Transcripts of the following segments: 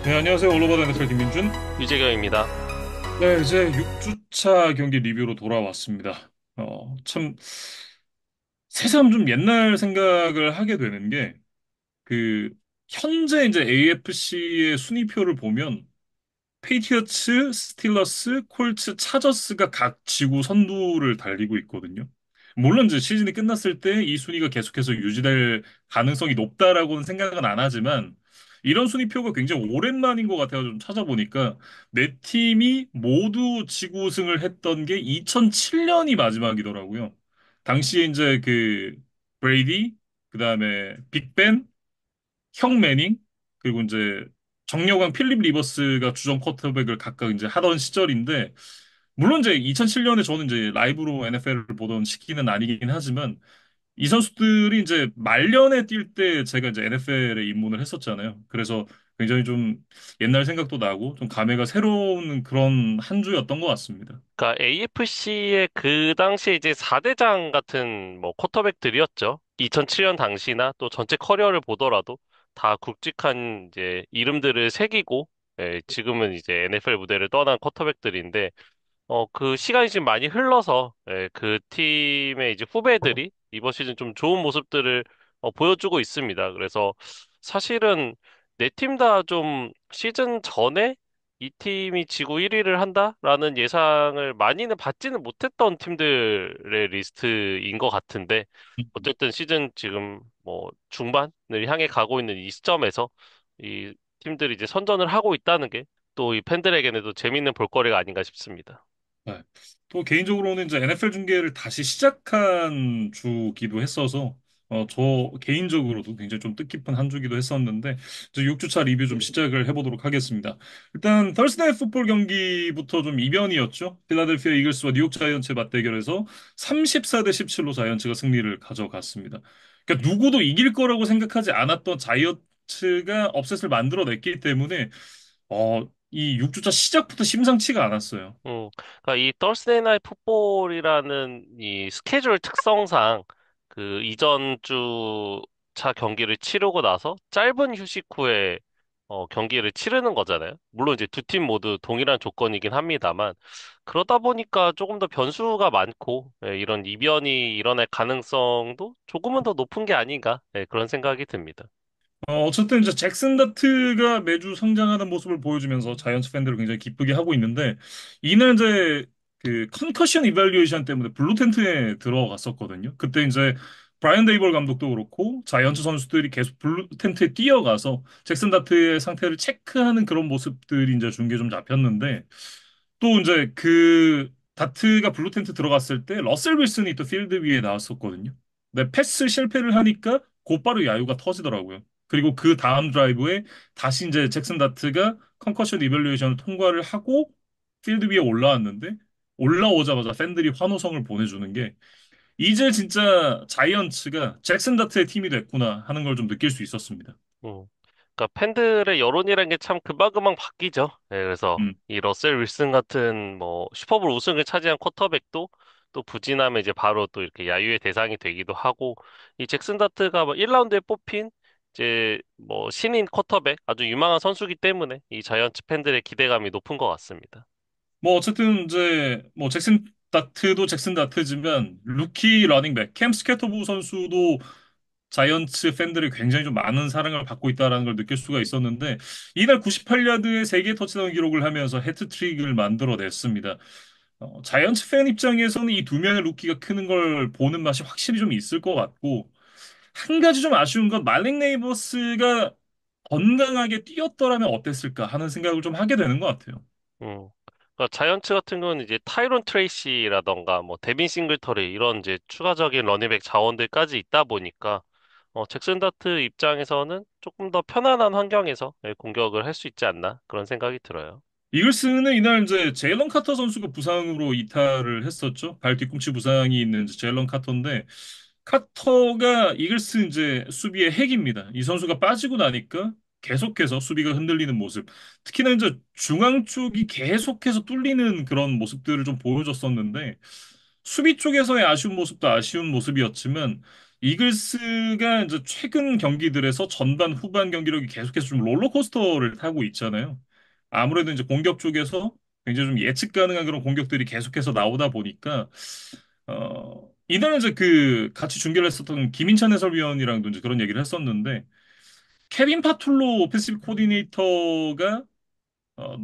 네, 안녕하세요. 올로버드 NFL 김민준. 유재경입니다. 네, 이제 6주차 경기 리뷰로 돌아왔습니다. 참, 새삼 좀 옛날 생각을 하게 되는 게, 그, 현재 이제 AFC의 순위표를 보면, 페이티어츠, 스틸러스, 콜츠, 차저스가 각 지구 선두를 달리고 있거든요. 물론 이제 시즌이 끝났을 때 이 순위가 계속해서 유지될 가능성이 높다라고는 생각은 안 하지만 이런 순위표가 굉장히 오랜만인 것 같아요. 좀 찾아보니까 네 팀이 모두 지구 우승을 했던 게 2007년이 마지막이더라고요. 당시에 이제 그 브레이디, 그다음에 빅벤, 형 매닝, 그리고 이제 정여광 필립 리버스가 주전 쿼터백을 각각 이제 하던 시절인데, 물론 이제 2007년에 저는 이제 라이브로 NFL을 보던 시기는 아니긴 하지만, 이 선수들이 이제 말년에 뛸 때 제가 이제 NFL에 입문을 했었잖아요. 그래서 굉장히 좀 옛날 생각도 나고, 좀 감회가 새로운 그런 한 주였던 것 같습니다. 그러니까 AFC의 그 당시에 이제 4대장 같은 뭐 쿼터백들이었죠. 2007년 당시나 또 전체 커리어를 보더라도 다 굵직한 이제 이름들을 새기고 지금은 이제 NFL 무대를 떠난 쿼터백들인데 그 시간이 지금 많이 흘러서 그 팀의 이제 후배들이 이번 시즌 좀 좋은 모습들을 보여주고 있습니다. 그래서 사실은 네 팀 다 좀 시즌 전에 이 팀이 지구 1위를 한다라는 예상을 많이는 받지는 못했던 팀들의 리스트인 것 같은데 어쨌든 시즌 지금 뭐 중반을 향해 가고 있는 이 시점에서 이 팀들이 이제 선전을 하고 있다는 게 또 이 팬들에게는 재밌는 볼거리가 아닌가 싶습니다. 네. 또 개인적으로는 이제 NFL 중계를 다시 시작한 주기도 했어서 저 개인적으로도 굉장히 좀 뜻깊은 한 주기도 했었는데 이제 6주차 리뷰 좀 시작을 해보도록 하겠습니다. 일단 thursday 풋볼 경기부터 좀 이변이었죠. 필라델피아 이글스와 뉴욕 자이언츠의 맞대결에서 34대 17로 자이언츠가 승리를 가져갔습니다. 그러니까 누구도 이길 거라고 생각하지 않았던 자이언츠가 업셋을 만들어냈기 때문에 이 6주차 시작부터 심상치가 않았어요. 그러니까 이 Thursday Night Football이라는 이 스케줄 특성상 그 이전 주차 경기를 치르고 나서 짧은 휴식 후에 경기를 치르는 거잖아요. 물론 이제 두 팀 모두 동일한 조건이긴 합니다만 그러다 보니까 조금 더 변수가 많고 이런 이변이 일어날 가능성도 조금은 더 높은 게 아닌가 그런 생각이 듭니다. 어쨌든 이제 잭슨 다트가 매주 성장하는 모습을 보여주면서 자이언츠 팬들을 굉장히 기쁘게 하고 있는데 이날 이제 그 컨커션 이발리에이션 때문에 블루 텐트에 들어갔었거든요. 그때 이제 브라이언 데이벌 감독도 그렇고 자이언츠 선수들이 계속 블루 텐트에 뛰어가서 잭슨 다트의 상태를 체크하는 그런 모습들이 이제 중계에 좀 잡혔는데 또 이제 그 다트가 블루 텐트 들어갔을 때 러셀 윌슨이 또 필드 위에 나왔었거든요. 근데 패스 실패를 하니까 곧바로 야유가 터지더라고요. 그리고 그 다음 드라이브에 다시 이제 잭슨 다트가 컨커션 이밸루에이션을 통과를 하고 필드 위에 올라왔는데 올라오자마자 팬들이 환호성을 보내주는 게 이제 진짜 자이언츠가 잭슨 다트의 팀이 됐구나 하는 걸 좀 느낄 수 있었습니다. 음. 그러니까 팬들의 여론이라는 게 참 금방금방 바뀌죠. 그래서 음. 이 러셀 윌슨 같은 뭐 슈퍼볼 우승을 차지한 쿼터백도 또 부진하면 이제 바로 또 이렇게 야유의 대상이 되기도 하고 이 잭슨 다트가 뭐 1라운드에 뽑힌 이제 뭐 신인 쿼터백 아주 유망한 선수기 때문에 이 자이언츠 팬들의 기대감이 높은 것 같습니다. 뭐 어쨌든 이제 뭐 잭슨 다트도 잭슨 다트지만 루키 러닝백 캠 스캐터부 선수도 자이언츠 팬들이 굉장히 좀 많은 사랑을 받고 있다는 걸 느낄 수가 있었는데 이날 98야드의 3개 터치다운 기록을 하면서 해트트릭을 만들어냈습니다. 자이언츠 팬 입장에서는 이 두 명의 루키가 크는 걸 보는 맛이 확실히 좀 있을 것 같고 한 가지 좀 아쉬운 건 말릭 네이버스가 건강하게 뛰었더라면 어땠을까 하는 생각을 좀 하게 되는 것 같아요. 음. 그러니까 자이언츠 같은 경우는 이제 타이론 트레이시라던가 뭐 데빈 싱글터리 이런 이제 추가적인 러닝백 자원들까지 있다 보니까 잭슨 다트 입장에서는 조금 더 편안한 환경에서 공격을 할 수 있지 않나 그런 생각이 들어요. 이글스는 이날 이제 제일런 카터 선수가 부상으로 이탈을 했었죠. 발 뒤꿈치 부상이 있는 이제 제일런 카터인데 카터가 이글스 이제 수비의 핵입니다. 이 선수가 빠지고 나니까 계속해서 수비가 흔들리는 모습. 특히나 이제 중앙 쪽이 계속해서 뚫리는 그런 모습들을 좀 보여줬었는데 수비 쪽에서의 아쉬운 모습도 아쉬운 모습이었지만 이글스가 이제 최근 경기들에서 전반 후반 경기력이 계속해서 좀 롤러코스터를 타고 있잖아요. 아무래도 이제 공격 쪽에서 굉장히 좀 예측 가능한 그런 공격들이 계속해서 나오다 보니까 이날은 이제 그 같이 중계를 했었던 김인찬 해설위원이랑도 이제 그런 얘기를 했었는데 케빈 파툴로 오펜시브 코디네이터가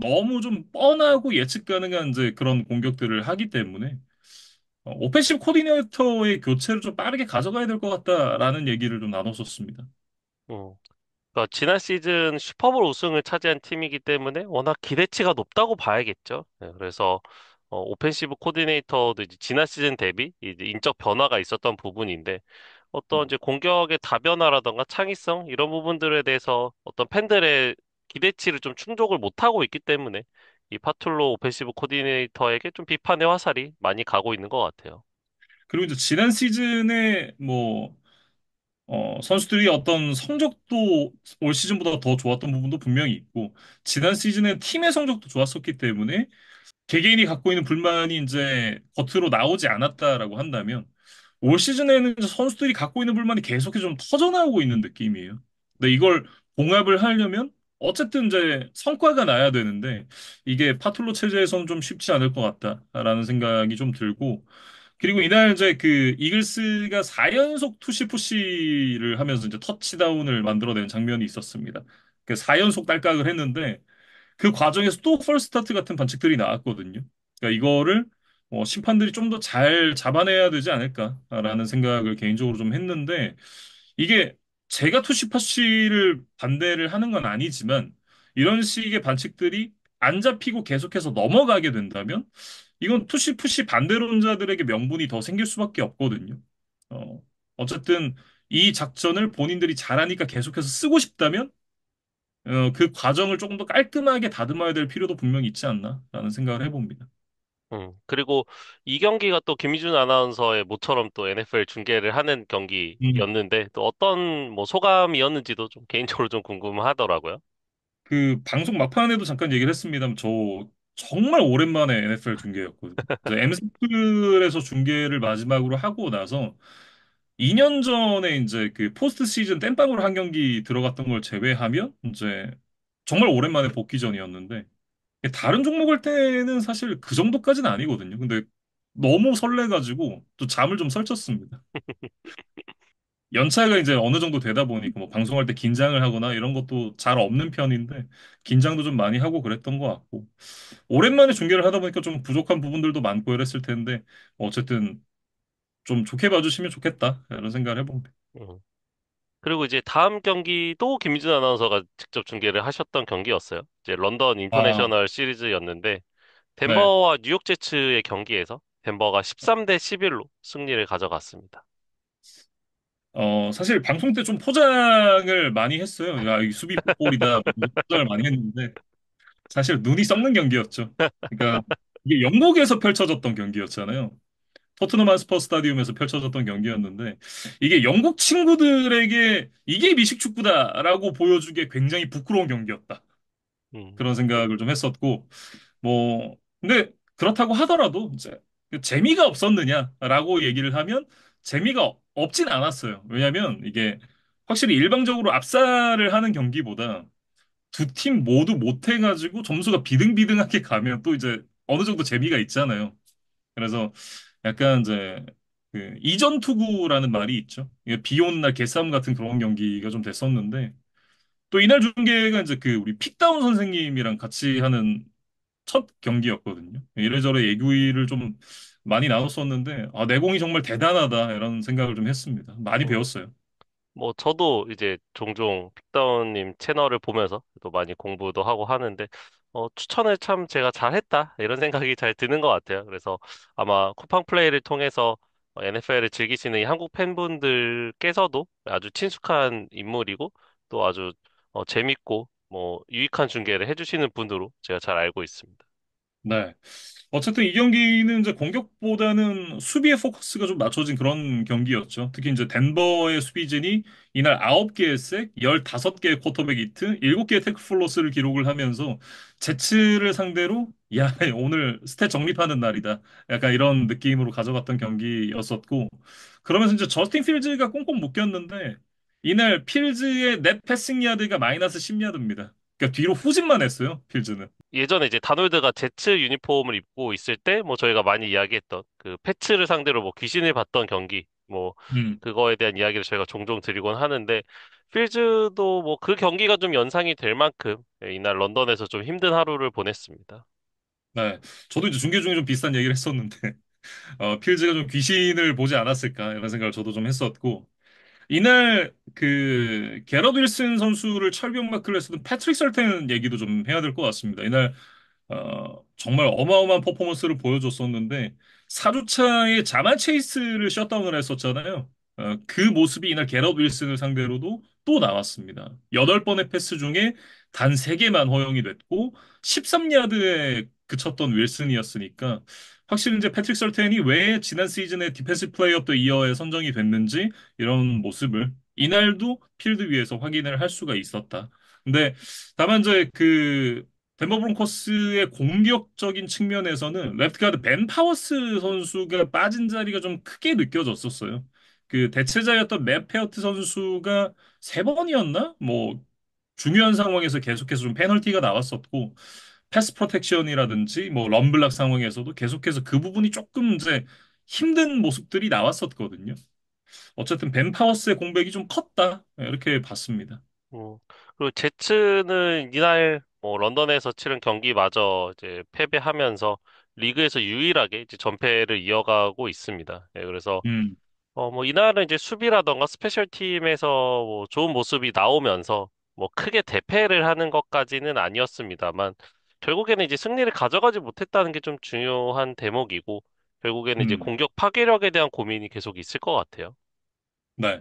너무 좀 뻔하고 예측 가능한 이제 그런 공격들을 하기 때문에 오펜시브 코디네이터의 교체를 좀 빠르게 가져가야 될 것 같다라는 얘기를 좀 나눴었습니다. 음. 그러니까 지난 시즌 슈퍼볼 우승을 차지한 팀이기 때문에 워낙 기대치가 높다고 봐야겠죠. 네, 그래서 오펜시브 코디네이터도 이제 지난 시즌 대비 이제 인적 변화가 있었던 부분인데 어떤 이제 공격의 다변화라던가 창의성 이런 부분들에 대해서 어떤 팬들의 기대치를 좀 충족을 못하고 있기 때문에 이 파툴로 오펜시브 코디네이터에게 좀 비판의 화살이 많이 가고 있는 것 같아요. 그리고 이제 지난 시즌에 선수들이 어떤 성적도 올 시즌보다 더 좋았던 부분도 분명히 있고, 지난 시즌에 팀의 성적도 좋았었기 때문에 개개인이 갖고 있는 불만이 이제 겉으로 나오지 않았다라고 한다면, 올 시즌에는 이제 선수들이 갖고 있는 불만이 계속해서 좀 터져나오고 있는 느낌이에요. 근데 이걸 봉합을 하려면 어쨌든 이제 성과가 나야 되는데 이게 파툴로 체제에서는 좀 쉽지 않을 것 같다라는 생각이 좀 들고 그리고 이날 이제 그 이글스가 4연속 투시 푸시를 하면서 이제 터치다운을 만들어낸 장면이 있었습니다. 그 4연속 딸깍을 했는데 그 과정에서 또 펄스타트 같은 반칙들이 나왔거든요. 그러니까 이거를 심판들이 좀 더 잘 잡아내야 되지 않을까라는 생각을 개인적으로 좀 했는데 이게 제가 투시파시를 반대를 하는 건 아니지만 이런 식의 반칙들이 안 잡히고 계속해서 넘어가게 된다면 이건 투시푸시 반대론자들에게 명분이 더 생길 수밖에 없거든요. 어쨌든 이 작전을 본인들이 잘하니까 계속해서 쓰고 싶다면 그 과정을 조금 더 깔끔하게 다듬어야 될 필요도 분명히 있지 않나라는 생각을 해봅니다. 그리고 이 경기가 또 김희준 아나운서의 모처럼 또 NFL 중계를 하는 음, 경기였는데 또 어떤 뭐 소감이었는지도 좀 개인적으로 좀 궁금하더라고요. 그 방송 막판에도 잠깐 얘기를 했습니다만 저 정말 오랜만에 NFL 중계였거든요. 엠스플에서 중계를 마지막으로 하고 나서 2년 전에 이제 그 포스트 시즌 땜빵으로 한 경기 들어갔던 걸 제외하면 이제 정말 오랜만에 복귀전이었는데 다른 종목 할 때는 사실 그 정도까지는 아니거든요. 근데 너무 설레가지고 또 잠을 좀 설쳤습니다. 연차가 이제 어느 정도 되다 보니까 뭐 방송할 때 긴장을 하거나 이런 것도 잘 없는 편인데 긴장도 좀 많이 하고 그랬던 것 같고 오랜만에 중계를 하다 보니까 좀 부족한 부분들도 많고 이랬을 텐데 어쨌든 좀 좋게 봐주시면 좋겠다 이런 생각을 해봅니다. 음. 그리고 이제 다음 경기도 김희준 아나운서가 직접 중계를 하셨던 경기였어요. 이제 런던 아, 인터내셔널 시리즈였는데 네. 덴버와 뉴욕 제츠의 경기에서 덴버가 13대 11로 승리를 가져갔습니다. 사실 방송 때 좀 포장을 많이 했어요. 야, 이 수비 볼이다. 포장을 많이 했는데 사실 눈이 썩는 경기였죠. 그러니까 이게 영국에서 펼쳐졌던 경기였잖아요. 토트넘 한스퍼 스타디움에서 펼쳐졌던 경기였는데 이게 영국 친구들에게 이게 미식축구다라고 보여주기에 굉장히 부끄러운 경기였다. 음, 그런 생각을 좀 했었고 근데 그렇다고 하더라도 이제 재미가 없었느냐라고 얘기를 하면 재미가 없진 않았어요. 왜냐하면 이게 확실히 일방적으로 압살을 하는 경기보다 두 팀 모두 못해가지고 점수가 비등비등하게 가면 또 이제 어느 정도 재미가 있잖아요. 그래서 약간 이제 그 이전 투구라는 말이 있죠. 이게 비 오는 날 개싸움 같은 그런 경기가 좀 됐었는데 또 이날 중계가 이제 그 우리 픽다운 선생님이랑 같이 하는 첫 경기였거든요. 이래저래 예구이를 좀 많이 나눴었는데 내공이 정말 대단하다 이런 생각을 좀 했습니다. 많이 음. 배웠어요. 뭐 저도 이제 종종 픽다운님 채널을 보면서 또 많이 공부도 하고 하는데 추천을 참 제가 잘했다 이런 생각이 잘 드는 것 같아요. 그래서 아마 쿠팡 플레이를 통해서 NFL을 즐기시는 이 한국 팬분들께서도 아주 친숙한 인물이고 또 아주 재밌고 뭐 유익한 중계를 해주시는 분으로 제가 잘 알고 있습니다. 네. 어쨌든 이 경기는 이제 공격보다는 수비에 포커스가 좀 맞춰진 그런 경기였죠. 특히 이제 덴버의 수비진이 이날 9개의 색, 15개의 쿼터백 히트, 7개의 태클 폴 로스를 기록을 하면서 제츠를 상대로 야, 오늘 스탯 정립하는 날이다. 약간 이런 느낌으로 가져갔던 경기였었고 그러면서 이제 저스틴 필즈가 꽁꽁 묶였는데 이날 필즈의 넷 패싱 야드가 마이너스 10야드입니다. 그러니까 뒤로 후진만 했어요, 필즈는. 예전에 이제 다놀드가 제츠 유니폼을 입고 있을 때, 뭐 저희가 많이 이야기했던 그 패츠를 상대로 뭐 귀신을 봤던 경기, 뭐 음. 그거에 대한 이야기를 저희가 종종 드리곤 하는데, 필즈도 뭐 그 경기가 좀 연상이 될 만큼 이날 런던에서 좀 힘든 하루를 보냈습니다. 네. 저도 이제 중계 중에 좀 비슷한 얘기를 했었는데, 필즈가 좀 귀신을 보지 않았을까, 이런 생각을 저도 좀 했었고, 이날 그, 게럿 윌슨 선수를 철병 마크를 했었던 패트릭 설텐 얘기도 좀 해야 될 것 같습니다. 이날, 정말 어마어마한 퍼포먼스를 보여줬었는데, 4주차에 자만 체이스를 셧다운을 했었잖아요. 그 모습이 이날 게럿 윌슨을 상대로도 또 나왔습니다. 8번의 패스 중에 단 3개만 허용이 됐고, 13야드에 그쳤던 윌슨이었으니까, 확실히 이제 패트릭 설텐이 왜 지난 시즌에 디펜스 플레이어 오브 더 이어에 선정이 됐는지 이런 모습을 이날도 필드 위에서 확인을 할 수가 있었다. 근데 다만 이제 그 덴버 브론코스의 공격적인 측면에서는 레프트 가드 벤 파워스 선수가 빠진 자리가 좀 크게 느껴졌었어요. 그 대체자였던 맷 페어트 선수가 3번이었나? 뭐 중요한 상황에서 계속해서 좀 페널티가 나왔었고 패스 프로텍션이라든지 뭐 럼블락 상황에서도 계속해서 그 부분이 조금 이제 힘든 모습들이 나왔었거든요. 어쨌든 벤 파워스의 공백이 좀 컸다. 이렇게 봤습니다. 음, 그리고 제츠는 이날 뭐 런던에서 치른 경기마저 이제 패배하면서 리그에서 유일하게 이제 전패를 이어가고 있습니다. 예, 그래서 음, 뭐 이날은 이제 수비라던가 스페셜 팀에서 뭐 좋은 모습이 나오면서 뭐 크게 대패를 하는 것까지는 아니었습니다만 결국에는 이제 승리를 가져가지 못했다는 게 좀 중요한 대목이고 결국에는 이제 음, 공격 파괴력에 대한 고민이 계속 있을 것 같아요. 네.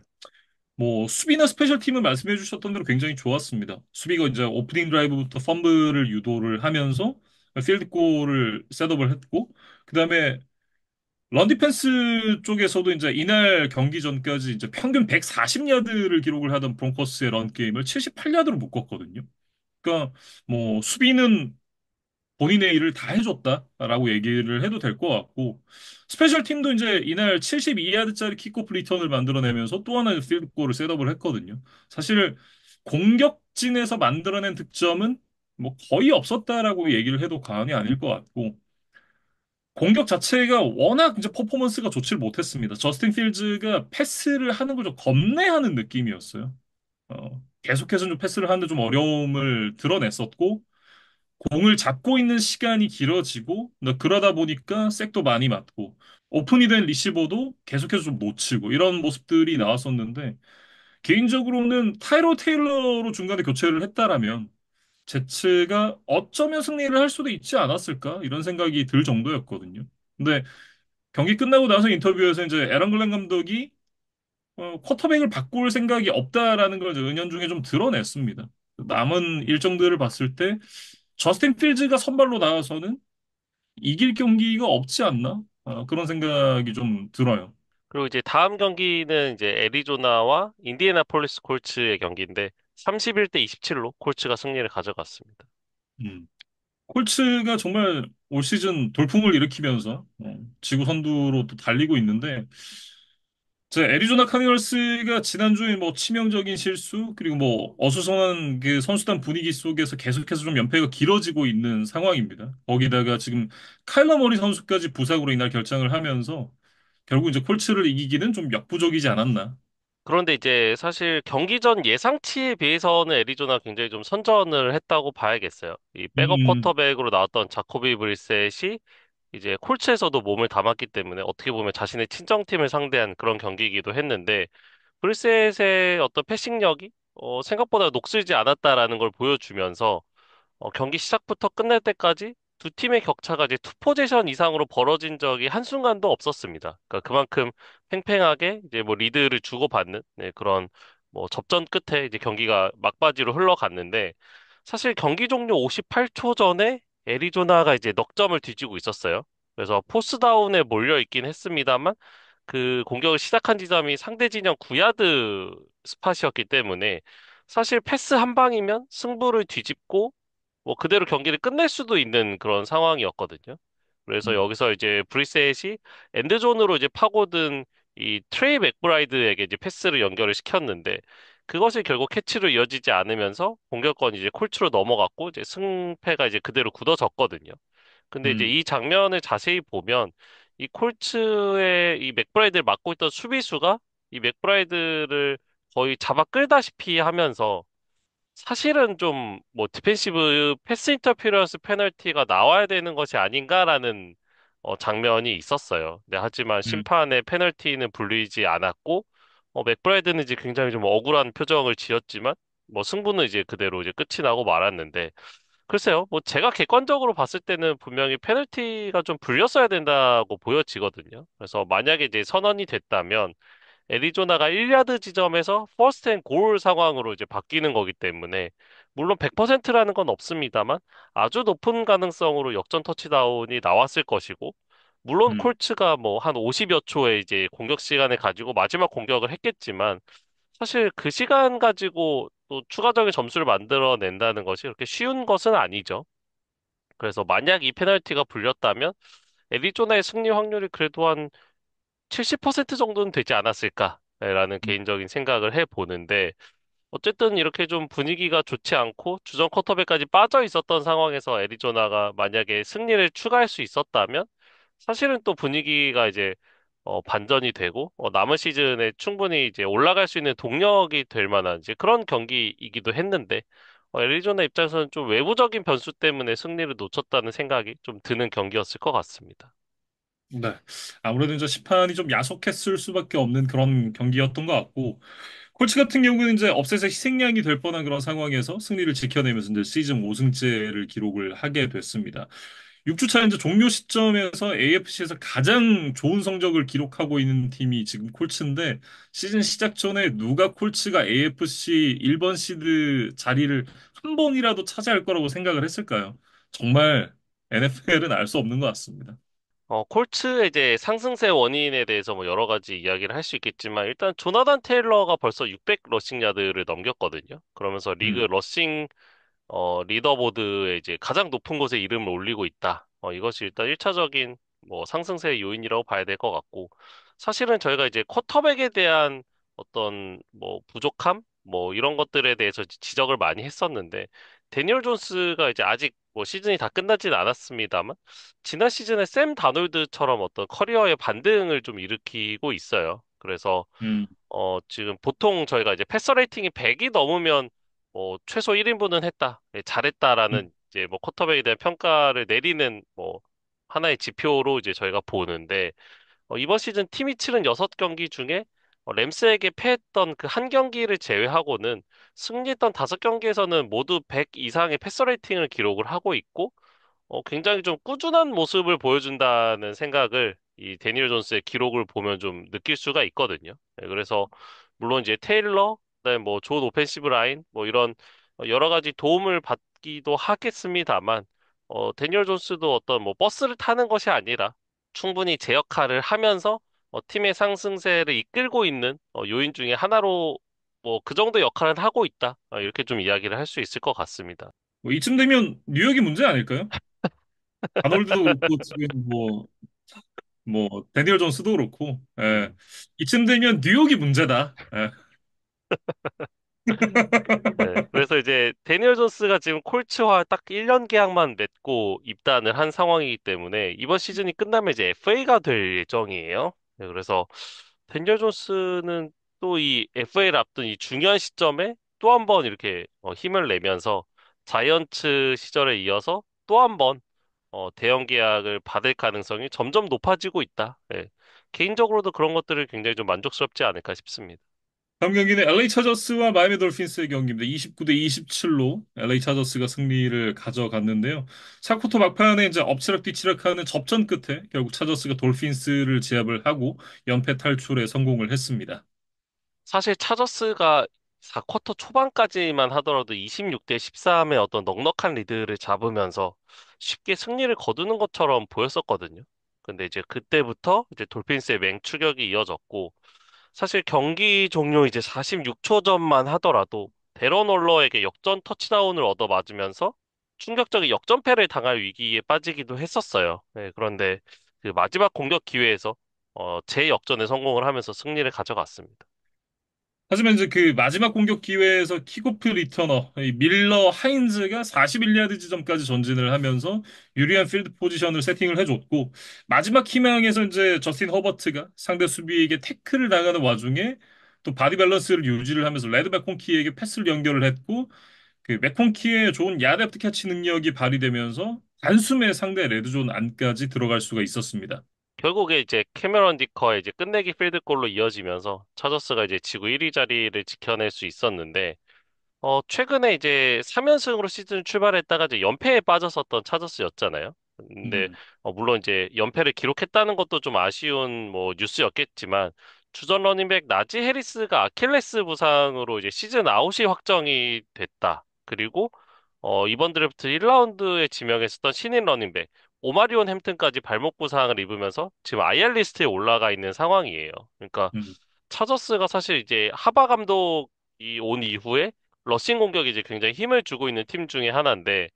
뭐 수비나 스페셜 팀은 말씀해 주셨던 대로 굉장히 좋았습니다. 수비가 이제 오프닝 드라이브부터 펌블을 유도를 하면서 필드골을 셋업을 했고 그다음에 런 디펜스 쪽에서도 이제 이날 경기 전까지 이제 평균 140야드를 기록을 하던 브론코스의 런 게임을 78야드로 묶었거든요. 그러니까 뭐 수비는 본인의 일을 다 해줬다라고 얘기를 해도 될 것 같고 스페셜 팀도 이제 이날 72야드짜리 킥오프 리턴을 만들어내면서 또 하나의 필드골을 셋업을 했거든요. 사실 공격진에서 만들어낸 득점은 뭐 거의 없었다라고 얘기를 해도 과언이 아닐 것 같고 공격 자체가 워낙 이제 퍼포먼스가 좋지를 못했습니다. 저스틴 필즈가 패스를 하는 걸 좀 겁내하는 느낌이었어요. 계속해서 좀 패스를 하는데 좀 어려움을 드러냈었고 공을 잡고 있는 시간이 길어지고 그러다 보니까 색도 많이 맞고 오픈이 된 리시버도 계속해서 좀 놓치고 이런 모습들이 나왔었는데 개인적으로는 타이로 테일러로 중간에 교체를 했다라면 제츠가 어쩌면 승리를 할 수도 있지 않았을까 이런 생각이 들 정도였거든요. 근데 경기 끝나고 나서 인터뷰에서 이제 에런 글렌 감독이 쿼터백을 바꿀 생각이 없다라는 걸 이제 은연중에 좀 드러냈습니다. 남은 일정들을 봤을 때 저스틴 필즈가 선발로 나와서는 이길 경기가 없지 않나? 그런 생각이 좀 들어요. 그리고 이제 다음 경기는 이제 애리조나와 인디애나폴리스 콜츠의 경기인데 31대 27로 콜츠가 승리를 가져갔습니다. 음. 콜츠가 정말 올 시즌 돌풍을 일으키면서 지구 선두로 또 달리고 있는데 제 애리조나 카니발스가 지난주에 뭐 치명적인 실수 그리고 뭐 어수선한 그 선수단 분위기 속에서 계속해서 좀 연패가 길어지고 있는 상황입니다. 거기다가 지금 카일러 머리 선수까지 부상으로 이날 결장을 하면서 결국 이제 콜츠를 이기기는 좀 역부족이지 않았나. 그런데 이제 사실 경기 전 예상치에 비해서는 애리조나 굉장히 좀 선전을 했다고 봐야겠어요. 이 백업 음, 쿼터백으로 나왔던 자코비 브리셋이 이제 콜츠에서도 몸을 담았기 때문에 어떻게 보면 자신의 친정팀을 상대한 그런 경기이기도 했는데 브리셋의 어떤 패싱력이 생각보다 녹슬지 않았다라는 걸 보여주면서 경기 시작부터 끝날 때까지 두 팀의 격차가 이제 투 포지션 이상으로 벌어진 적이 한순간도 없었습니다. 그러니까 그만큼 팽팽하게 이제 뭐 리드를 주고받는 네, 그런 뭐 접전 끝에 이제 경기가 막바지로 흘러갔는데 사실 경기 종료 58초 전에 애리조나가 이제 넉 점을 뒤지고 있었어요. 그래서 포스다운에 몰려 있긴 했습니다만 그 공격을 시작한 지점이 상대 진영 9야드 스팟이었기 때문에 사실 패스 한 방이면 승부를 뒤집고 뭐 그대로 경기를 끝낼 수도 있는 그런 상황이었거든요. 그래서 음, 여기서 이제 브리셋이 엔드존으로 이제 파고든 이 트레이 맥브라이드에게 이제 패스를 연결을 시켰는데 그것이 결국 캐치로 이어지지 않으면서 공격권이 이제 콜츠로 넘어갔고 이제 승패가 이제 그대로 굳어졌거든요. 근데 이제 음, 이 장면을 자세히 보면 이 콜츠의 이 맥브라이드를 맡고 있던 수비수가 이 맥브라이드를 거의 잡아 끌다시피 하면서 사실은 좀 뭐 디펜시브 패스 인터피런스 페널티가 나와야 되는 것이 아닌가라는 장면이 있었어요. 네, 하지만 음. 심판의 페널티는 불리지 않았고 맥브라이드는 이제 굉장히 좀 억울한 표정을 지었지만 뭐 승부는 이제 그대로 이제 끝이 나고 말았는데 글쎄요. 뭐 제가 객관적으로 봤을 때는 분명히 페널티가 좀 불렸어야 된다고 보여지거든요. 그래서 만약에 이제 선언이 됐다면 애리조나가 1야드 지점에서 퍼스트 앤 골 상황으로 이제 바뀌는 거기 때문에 물론 100%라는 건 없습니다만 아주 높은 가능성으로 역전 터치다운이 나왔을 것이고 물론 음. 콜츠가 뭐 한 50여 초에 이제 공격 시간을 가지고 마지막 공격을 했겠지만 사실 그 시간 가지고 또 추가적인 점수를 만들어낸다는 것이 그렇게 쉬운 것은 아니죠. 그래서 만약 이 페널티가 불렸다면 애리조나의 승리 확률이 그래도 한 70% 정도는 되지 않았을까라는 개인적인 생각을 해보는데, 어쨌든 이렇게 좀 분위기가 좋지 않고 주전 쿼터백까지 빠져 있었던 상황에서 애리조나가 만약에 승리를 추가할 수 있었다면, 사실은 또 분위기가 이제 반전이 되고, 남은 시즌에 충분히 이제 올라갈 수 있는 동력이 될 만한 이제 그런 경기이기도 했는데, 애리조나 입장에서는 좀 외부적인 변수 때문에 승리를 놓쳤다는 생각이 좀 드는 경기였을 것 같습니다. 네. 아무래도 이제 심판이 좀 야속했을 수밖에 없는 그런 경기였던 것 같고, 콜츠 같은 경우는 이제 업셋의 희생양이 될 뻔한 그런 상황에서 승리를 지켜내면서 이제 시즌 5승째를 기록을 하게 됐습니다. 6주차 이제 종료 시점에서 AFC에서 가장 좋은 성적을 기록하고 있는 팀이 지금 콜츠인데, 시즌 시작 전에 누가 콜츠가 AFC 1번 시드 자리를 한 번이라도 차지할 거라고 생각을 했을까요? 정말 NFL은 알 수 없는 것 같습니다. 콜츠의 이제 상승세 원인에 대해서 뭐 여러 가지 이야기를 할 수 있겠지만, 일단 조나단 테일러가 벌써 600 러싱 야드를 넘겼거든요. 그러면서 리그 음, 러싱, 리더보드에 이제 가장 높은 곳에 이름을 올리고 있다. 이것이 일단 1차적인 뭐 상승세의 요인이라고 봐야 될 것 같고, 사실은 저희가 이제 쿼터백에 대한 어떤 뭐 부족함? 뭐 이런 것들에 대해서 지적을 많이 했었는데, 데니얼 존스가 이제 아직 뭐 시즌이 다 끝나진 않았습니다만, 지난 시즌에 샘 다놀드처럼 어떤 커리어의 반등을 좀 일으키고 있어요. 그래서 음, 지금 보통 저희가 이제 패서 레이팅이 100이 넘으면 최소 1인분은 했다. 예, 잘했다라는 이제 뭐 쿼터백에 대한 평가를 내리는 뭐 하나의 지표로 이제 저희가 보는데 이번 시즌 팀이 치른 6경기 중에 램스에게 패했던 그 한 경기를 제외하고는 승리했던 5경기에서는 모두 100 이상의 패서 레이팅을 기록을 하고 있고 굉장히 좀 꾸준한 모습을 보여준다는 생각을 이 데니얼 존스의 기록을 보면 좀 느낄 수가 있거든요. 네, 그래서 물론 이제 테일러, 그다음에 뭐 좋은 오펜시브 라인, 뭐 이런 여러 가지 도움을 받기도 하겠습니다만, 데니얼 존스도 어떤 뭐 버스를 타는 것이 아니라 충분히 제 역할을 하면서 팀의 상승세를 이끌고 있는 요인 중에 하나로 뭐 그 정도 역할은 하고 있다. 이렇게 좀 이야기를 할 수 있을 것 같습니다. 뭐 이쯤 되면 뉴욕이 문제 아닐까요? 아놀드도 그렇고 지금 뭐 데니얼 존스도 그렇고 예. 음. 이쯤 되면 뉴욕이 문제다. 예. 네, 그래서 이제 데니얼 존스가 지금 콜츠와 딱 1년 계약만 맺고 입단을 한 상황이기 때문에 이번 시즌이 끝나면 이제 FA가 될 예정이에요. 네, 그래서 데니얼 존스는 또 이 FA를 앞둔 이 중요한 시점에 또 한 번 이렇게 힘을 내면서 자이언츠 시절에 이어서 또 한 번 대형 계약을 받을 가능성이 점점 높아지고 있다. 네, 개인적으로도 그런 것들을 굉장히 좀 만족스럽지 않을까 싶습니다. 다음 경기는 LA 차저스와 마이애미 돌핀스의 경기입니다. 29대 27로 LA 차저스가 승리를 가져갔는데요. 4쿼터 막판에 이제 엎치락뒤치락하는 접전 끝에 결국 차저스가 돌핀스를 제압을 하고 연패 탈출에 성공을 했습니다. 사실 차저스가 4쿼터 초반까지만 하더라도 26대 13의 어떤 넉넉한 리드를 잡으면서 쉽게 승리를 거두는 것처럼 보였었거든요. 근데 이제 그때부터 이제 돌핀스의 맹추격이 이어졌고, 사실 경기 종료 이제 46초 전만 하더라도 데런 올러에게 역전 터치다운을 얻어 맞으면서 충격적인 역전패를 당할 위기에 빠지기도 했었어요. 네, 그런데 그 마지막 공격 기회에서 재역전에 성공을 하면서 승리를 가져갔습니다. 하지만 이제 그 마지막 공격 기회에서 킥오프 리터너 이 밀러 하인즈가 41야드 지점까지 전진을 하면서 유리한 필드 포지션을 세팅을 해줬고 마지막 희망에서 이제 저스틴 허버트가 상대 수비에게 태클을 당하는 와중에 또 바디 밸런스를 유지를 하면서 레드 맥콘키에게 패스를 연결을 했고 그 맥콘키의 좋은 야드 애프터 캐치 능력이 발휘되면서 단숨에 상대 레드존 안까지 들어갈 수가 있었습니다. 결국에 이제 캐메런 디커의 이제 끝내기 필드골로 이어지면서 차저스가 이제 지구 1위 자리를 지켜낼 수 있었는데 최근에 이제 3연승으로 시즌 출발했다가 이제 연패에 빠졌었던 차저스였잖아요. 근데, 음, 물론 이제 연패를 기록했다는 것도 좀 아쉬운 뭐 뉴스였겠지만, 주전 러닝백 나지 해리스가 아킬레스 부상으로 이제 시즌 아웃이 확정이 됐다. 그리고, 이번 드래프트 1라운드에 지명했었던 신인 러닝백, 오마리온 햄튼까지 발목 부상을 입으면서 지금 IR 리스트에 올라가 있는 상황이에요. 그러니까, 음. 차저스가 사실 이제 하바 감독이 온 이후에 러싱 공격이 이제 굉장히 힘을 주고 있는 팀 중에 하나인데,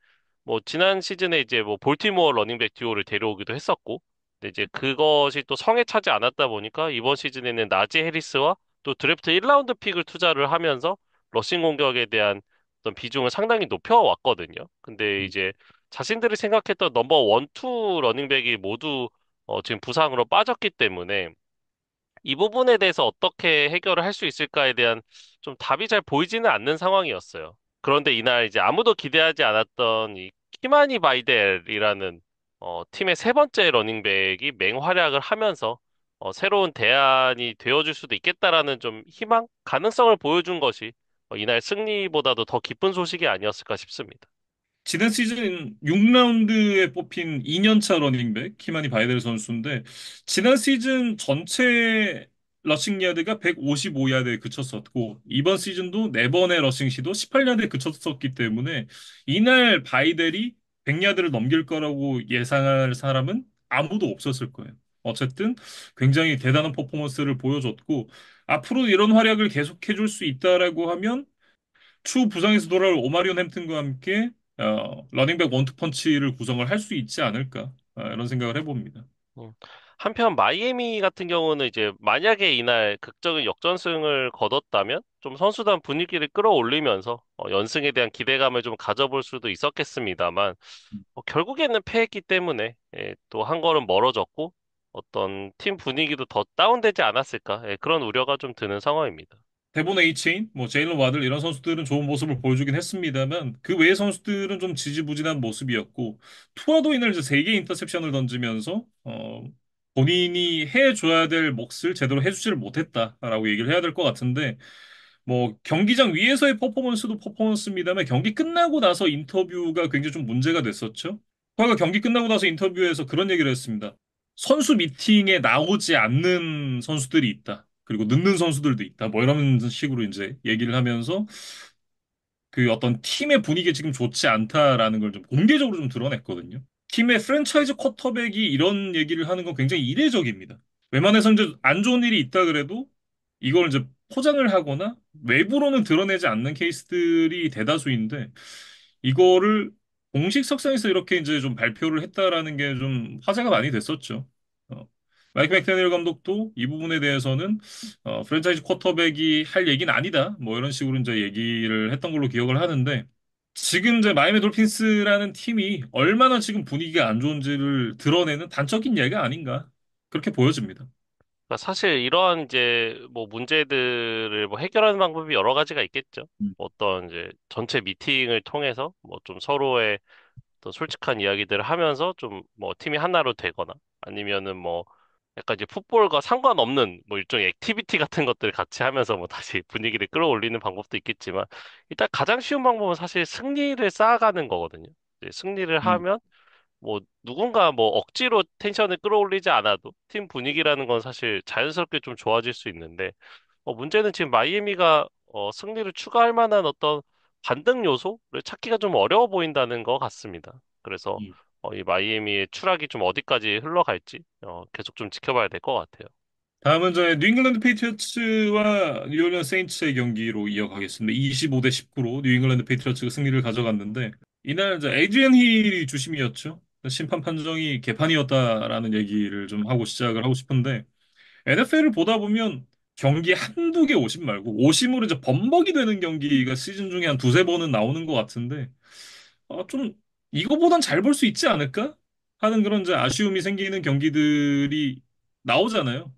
뭐, 지난 시즌에 이제 뭐, 볼티모어 러닝백 듀오를 데려오기도 했었고, 근데 이제 그것이 또 성에 차지 않았다 보니까 이번 시즌에는 나지 해리스와 또 드래프트 1라운드 픽을 투자를 하면서 러싱 공격에 대한 어떤 비중을 상당히 높여왔거든요. 근데 이제 자신들이 생각했던 넘버 원, 투 러닝백이 모두 지금 부상으로 빠졌기 때문에 이 부분에 대해서 어떻게 해결을 할 수 있을까에 대한 좀 답이 잘 보이지는 않는 상황이었어요. 그런데 이날 이제 아무도 기대하지 않았던 이 키마니 바이델이라는 팀의 세 번째 러닝백이 맹활약을 하면서 새로운 대안이 되어줄 수도 있겠다라는 좀 희망, 가능성을 보여준 것이 이날 승리보다도 더 기쁜 소식이 아니었을까 싶습니다. 지난 시즌 6라운드에 뽑힌 2년차 러닝백 키마니 바이델 선수인데 지난 시즌 전체 러싱 야드가 155야드에 그쳤었고 이번 시즌도 4번의 러싱 시도 18야드에 그쳤었기 때문에 이날 바이델이 100야드를 넘길 거라고 예상할 사람은 아무도 없었을 거예요. 어쨌든 굉장히 대단한 퍼포먼스를 보여줬고 앞으로 이런 활약을 계속해 줄 수 있다라고 하면 추후 부상에서 돌아올 오마리온 햄튼과 함께 러닝백 원투펀치를 구성을 할 수 있지 않을까 이런 생각을 해봅니다. 음. 한편 마이애미 같은 경우는 이제 만약에 이날 극적인 역전승을 거뒀다면 좀 선수단 분위기를 끌어올리면서 연승에 대한 기대감을 좀 가져볼 수도 있었겠습니다만 결국에는 패했기 때문에 또 한 걸음 멀어졌고 어떤 팀 분위기도 더 다운되지 않았을까 그런 우려가 좀 드는 상황입니다. 데본 A체인, 뭐 제일런 와들 이런 선수들은 좋은 모습을 보여주긴 했습니다만 그 외의 선수들은 좀 지지부진한 모습이었고 투아도 이날 이제 3개 인터셉션을 던지면서 본인이 해줘야 될 몫을 제대로 해주지를 못했다라고 얘기를 해야 될 것 같은데 뭐 경기장 위에서의 퍼포먼스도 퍼포먼스입니다만 경기 끝나고 나서 인터뷰가 굉장히 좀 문제가 됐었죠. 투아가 경기 끝나고 나서 인터뷰에서 그런 얘기를 했습니다. 선수 미팅에 나오지 않는 선수들이 있다. 그리고 늦는 선수들도 있다. 뭐 이런 식으로 이제 얘기를 하면서 그 어떤 팀의 분위기가 지금 좋지 않다라는 걸 좀 공개적으로 좀 드러냈거든요. 팀의 프랜차이즈 쿼터백이 이런 얘기를 하는 건 굉장히 이례적입니다. 웬만해서 이제 안 좋은 일이 있다 그래도 이걸 이제 포장을 하거나 외부로는 드러내지 않는 케이스들이 대다수인데 이거를 공식 석상에서 이렇게 이제 좀 발표를 했다라는 게 좀 화제가 많이 됐었죠. 어, 마이크 맥다니엘 감독도 이 부분에 대해서는 프랜차이즈 쿼터백이 할 얘기는 아니다. 뭐 이런 식으로 이제 얘기를 했던 걸로 기억을 하는데 지금 이제 마이애미 돌핀스라는 팀이 얼마나 지금 분위기가 안 좋은지를 드러내는 단적인 예가 아닌가 그렇게 보여집니다. 그러니까 사실 이러한 이제 뭐 문제들을 뭐 해결하는 방법이 여러 가지가 있겠죠. 음. 어떤 이제 전체 미팅을 통해서 뭐 좀 서로의 또 솔직한 이야기들을 하면서 좀 뭐 팀이 하나로 되거나 아니면은 뭐 약간 이제 풋볼과 상관없는 뭐 일종의 액티비티 같은 것들을 같이 하면서 뭐 다시 분위기를 끌어올리는 방법도 있겠지만 일단 가장 쉬운 방법은 사실 승리를 쌓아가는 거거든요. 이제 승리를 음. 하면 뭐 누군가 뭐 억지로 텐션을 끌어올리지 않아도 팀 분위기라는 건 사실 자연스럽게 좀 좋아질 수 있는데 문제는 지금 마이애미가 승리를 추가할 만한 어떤 반등 요소를 찾기가 좀 어려워 보인다는 것 같습니다. 그래서 음. 이 마이애미의 추락이 좀 어디까지 흘러갈지 계속 좀 지켜봐야 될 것 같아요. 다음은 저희 뉴잉글랜드 페이트리어츠와 뉴올리언스 세인츠의 경기로 이어가겠습니다. 25대 19로 뉴잉글랜드 페이트리어츠가 승리를 가져갔는데 이날 이제 에이드리언 힐이 주심이었죠. 심판 판정이 개판이었다라는 얘기를 좀 하고 시작을 하고 싶은데 NFL을 보다 보면 경기 한두 개 오심 말고 오심으로 이제 범벅이 되는 경기가 시즌 중에 한 두세 번은 나오는 것 같은데 좀 이거보단 잘 볼 수 있지 않을까 하는 그런 이제 아쉬움이 생기는 경기들이 나오잖아요.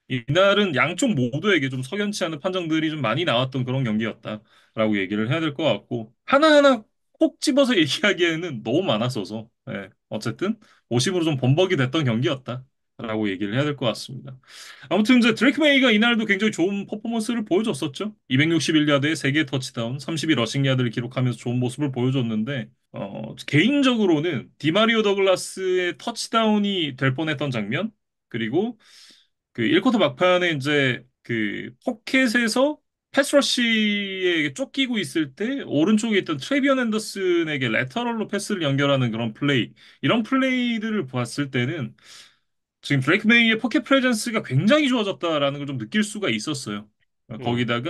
이날은 양쪽 모두에게 좀 석연치 않은 판정들이 좀 많이 나왔던 그런 경기였다라고 얘기를 해야 될 것 같고 하나하나 콕 집어서 얘기하기에는 너무 많았어서 어쨌든 오심으로 좀 범벅이 됐던 경기였다라고 얘기를 해야 될 것 같습니다. 아무튼 이제 드레이크 메이가 이날도 굉장히 좋은 퍼포먼스를 보여줬었죠. 261야드에 3개 터치다운, 32 러싱 야드를 기록하면서 좋은 모습을 보여줬는데 개인적으로는 디마리오 더글라스의 터치다운이 될 뻔했던 장면, 그리고 그 1쿼터 막판에 이제 그 포켓에서 패스러시에 쫓기고 있을 때 오른쪽에 있던 트레비언 앤더슨에게 레터럴로 패스를 연결하는 그런 플레이, 이런 플레이들을 봤을 때는 지금 드레이크 메이의 포켓 프레젠스가 굉장히 좋아졌다라는 걸 좀 느낄 수가 있었어요. 음. 거기다가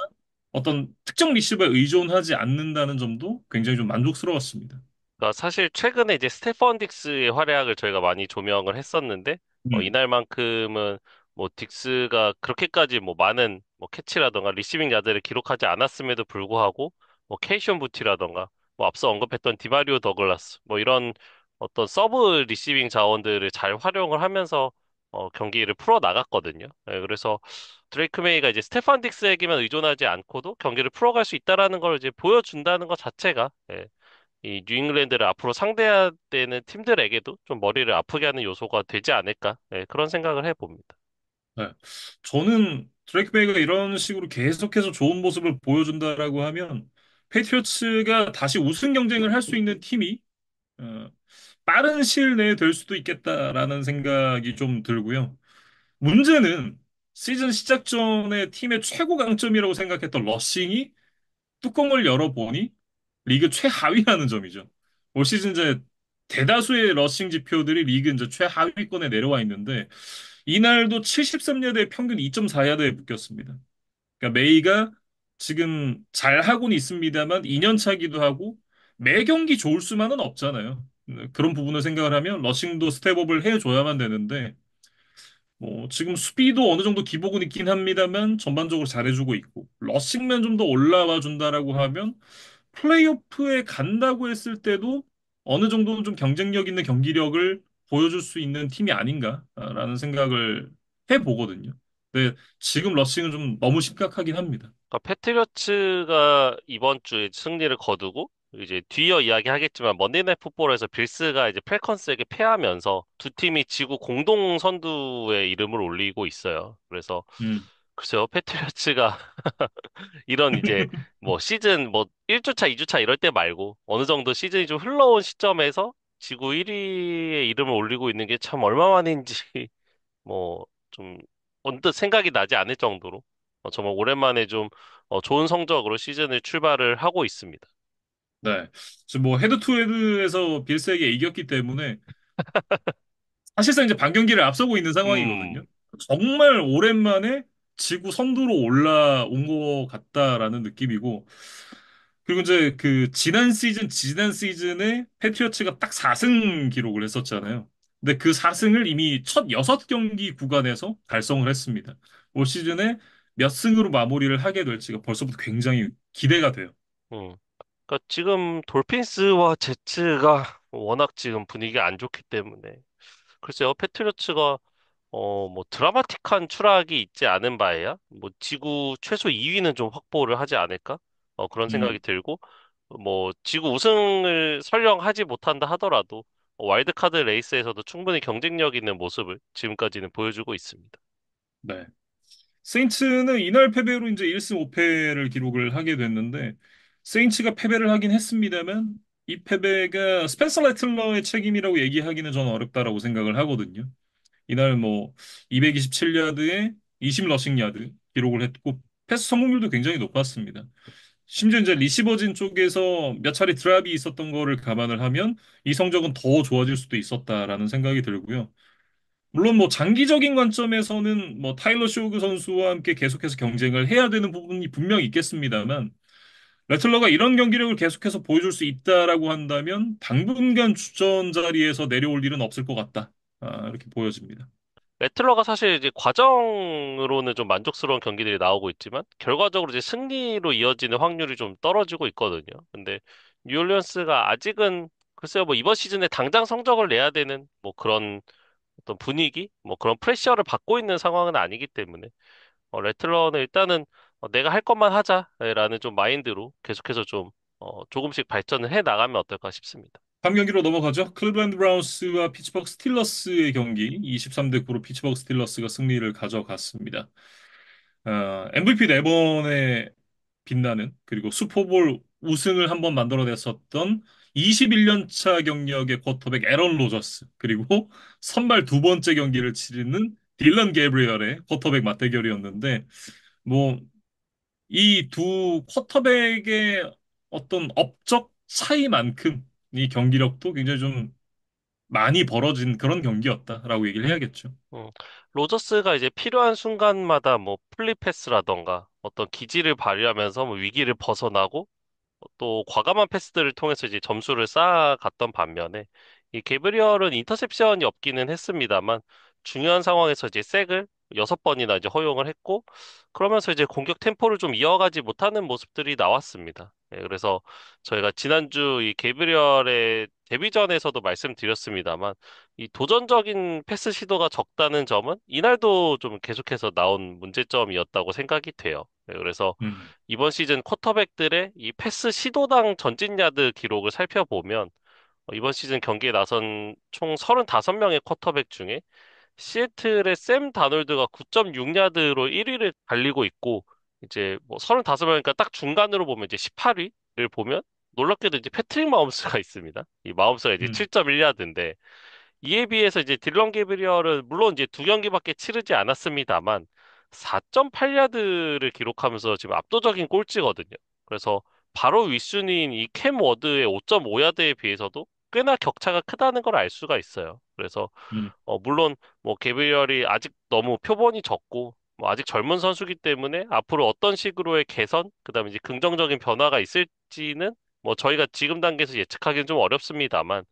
어떤 특정 리시버에 의존하지 않는다는 점도 굉장히 좀 만족스러웠습니다. 그러니까 사실 최근에 이제 스테펀 딕스의 활약을 저희가 많이 조명을 했었는데 음, 이날만큼은 뭐 딕스가 그렇게까지 뭐 많은 뭐 캐치라던가 리시빙 야드를 기록하지 않았음에도 불구하고 뭐 케이션 부티라던가 뭐 앞서 언급했던 디마리오 더글라스 뭐 이런 어떤 서브 리시빙 자원들을 잘 활용을 하면서 경기를 풀어 나갔거든요. 예, 그래서 드레이크 메이가 이제 스테판 딕스에게만 의존하지 않고도 경기를 풀어갈 수 있다라는 걸 이제 보여준다는 것 자체가 이 뉴잉글랜드를 앞으로 상대해야 되는 팀들에게도 좀 머리를 아프게 하는 요소가 되지 않을까? 그런 생각을 해봅니다. 네. 저는 드레이크 메이가 이런 식으로 계속해서 좋은 모습을 보여준다라고 하면 페이트리어츠가 다시 우승 경쟁을 할 수 있는 팀이 어, 빠른 시일 내에 될 수도 있겠다라는 생각이 좀 들고요. 문제는 시즌 시작 전에 팀의 최고 강점이라고 생각했던 러싱이 뚜껑을 열어보니 리그 최하위라는 점이죠. 올 시즌 이제 대다수의 러싱 지표들이 리그 이제 최하위권에 내려와 있는데 이날도 73야드에 평균 2.4야드에 묶였습니다. 그러니까 메이가 지금 잘 하고는 있습니다만 2년 차기도 하고 매 경기 좋을 수만은 없잖아요. 그런 부분을 생각을 하면 러싱도 스텝업을 해줘야만 되는데 뭐 지금 수비도 어느 정도 기복은 있긴 합니다만 전반적으로 잘해주고 있고 러싱만 좀 더 올라와 준다라고 하면 플레이오프에 간다고 했을 때도 어느 정도는 좀 경쟁력 있는 경기력을 보여줄 수 있는 팀이 아닌가라는 생각을 해보거든요. 근데 지금 러싱은 좀 너무 심각하긴 합니다. 그러니까 패트리어츠가 이번 주에 승리를 거두고 이제 뒤이어 이야기하겠지만 먼데이나잇 풋볼에서 빌스가 이제 펠컨스에게 패하면서 두 팀이 지구 공동 선두에 이름을 올리고 있어요. 그래서 음, 글쎄요, 패트리어츠가 이런 이제 뭐 시즌 뭐 1주차, 2주차 이럴 때 말고 어느 정도 시즌이 좀 흘러온 시점에서 지구 1위의 이름을 올리고 있는 게 참 얼마만인지 뭐 좀 언뜻 생각이 나지 않을 정도로 정말 오랜만에 좀 좋은 성적으로 시즌을 출발을 하고 있습니다. 네. 지금 뭐 헤드 투 헤드에서 빌스에게 이겼기 때문에 사실상 이제 반경기를 앞서고 있는 음, 상황이거든요. 정말 오랜만에 지구 선두로 올라온 것 같다라는 느낌이고, 그리고 이제 그 지난 시즌에 패트리어츠가 딱 4승 기록을 했었잖아요. 근데 그 4승을 이미 첫 6경기 구간에서 달성을 했습니다. 올 시즌에 몇 승으로 마무리를 하게 될지가 벌써부터 굉장히 기대가 돼요. 음. 그러니까 지금 돌핀스와 제츠가 워낙 지금 분위기가 안 좋기 때문에 글쎄요, 패트리어츠가 뭐 드라마틱한 추락이 있지 않은 바에야 뭐 지구 최소 2위는 좀 확보를 하지 않을까? 그런 생각이 음, 들고 뭐 지구 우승을 설령 하지 못한다 하더라도 와일드카드 레이스에서도 충분히 경쟁력 있는 모습을 지금까지는 보여주고 있습니다. 네. 세인츠는 이날 패배로 이제 1승 5패를 기록을 하게 됐는데 세인츠가 패배를 하긴 했습니다만 이 패배가 스펜서 레틀러의 책임이라고 얘기하기는 저는 어렵다라고 생각을 하거든요. 이날 뭐 227야드에 20 러싱 야드 기록을 했고 패스 성공률도 굉장히 높았습니다. 심지어 이제 리시버진 쪽에서 몇 차례 드랍이 있었던 거를 감안을 하면 이 성적은 더 좋아질 수도 있었다라는 생각이 들고요. 물론 뭐 장기적인 관점에서는 뭐 타일러 쇼그 선수와 함께 계속해서 경쟁을 해야 되는 부분이 분명히 있겠습니다만 레틀러가 이런 경기력을 계속해서 보여줄 수 있다라고 한다면 당분간 주전 자리에서 내려올 일은 없을 것 같다. 이렇게 보여집니다. 레틀러가 사실 이제 과정으로는 좀 만족스러운 경기들이 나오고 있지만 결과적으로 이제 승리로 이어지는 확률이 좀 떨어지고 있거든요. 근데 뉴올리언스가 아직은 글쎄요, 뭐 이번 시즌에 당장 성적을 내야 되는 뭐 그런 어떤 분위기, 뭐 그런 프레셔를 받고 있는 상황은 아니기 때문에 레틀러는 일단은 내가 할 것만 하자라는 좀 마인드로 계속해서 좀 조금씩 발전을 해 나가면 어떨까 싶습니다. 다음 경기로 넘어가죠. 클리블랜드 브라운스와 피츠버그 스틸러스의 경기 23대 9로 피츠버그 스틸러스가 승리를 가져갔습니다. MVP 4번에 빛나는 그리고 슈퍼볼 우승을 한번 만들어냈었던 21년 차 경력의 쿼터백 애런 로저스 그리고 선발 두 번째 경기를 치르는 딜런 게브리얼의 쿼터백 맞대결이었는데 뭐 이 두 쿼터백의 어떤 업적 차이만큼 이 경기력도 굉장히 좀 많이 벌어진 그런 경기였다라고 얘기를 해야겠죠. 음, 로저스가 이제 필요한 순간마다 뭐 플리 패스라던가 어떤 기지를 발휘하면서 뭐 위기를 벗어나고 또 과감한 패스들을 통해서 이제 점수를 쌓아갔던 반면에 이 게브리얼은 인터셉션이 없기는 했습니다만 중요한 상황에서 이제 색을 6번이나 이제 허용을 했고 그러면서 이제 공격 템포를 좀 이어가지 못하는 모습들이 나왔습니다. 예, 그래서 저희가 지난주 이 게브리얼의 데뷔전에서도 말씀드렸습니다만 이 도전적인 패스 시도가 적다는 점은 이날도 좀 계속해서 나온 문제점이었다고 생각이 돼요. 예, 그래서 음, 이번 시즌 쿼터백들의 이 패스 시도당 전진 야드 기록을 살펴보면 이번 시즌 경기에 나선 총 35명의 쿼터백 중에 시애틀의 샘 다놀드가 9.6야드로 1위를 달리고 있고 이제 뭐 35명이니까 딱 중간으로 보면 이제 18위를 보면 놀랍게도 이제 패트릭 마홈스가 있습니다. 이 마홈스가 이제 음, 7.1야드인데 이에 비해서 이제 딜런 게브리얼은 물론 이제 두 경기밖에 치르지 않았습니다만 4.8야드를 기록하면서 지금 압도적인 꼴찌거든요. 그래서 바로 윗순위인 이 캠 워드의 5.5야드에 비해서도 꽤나 격차가 크다는 걸 알 수가 있어요. 그래서 음, 물론 뭐 게브리얼이 아직 너무 표본이 적고 뭐 아직 젊은 선수기 때문에 앞으로 어떤 식으로의 개선, 그다음에 이제 긍정적인 변화가 있을지는 뭐 저희가 지금 단계에서 예측하기는 좀 어렵습니다만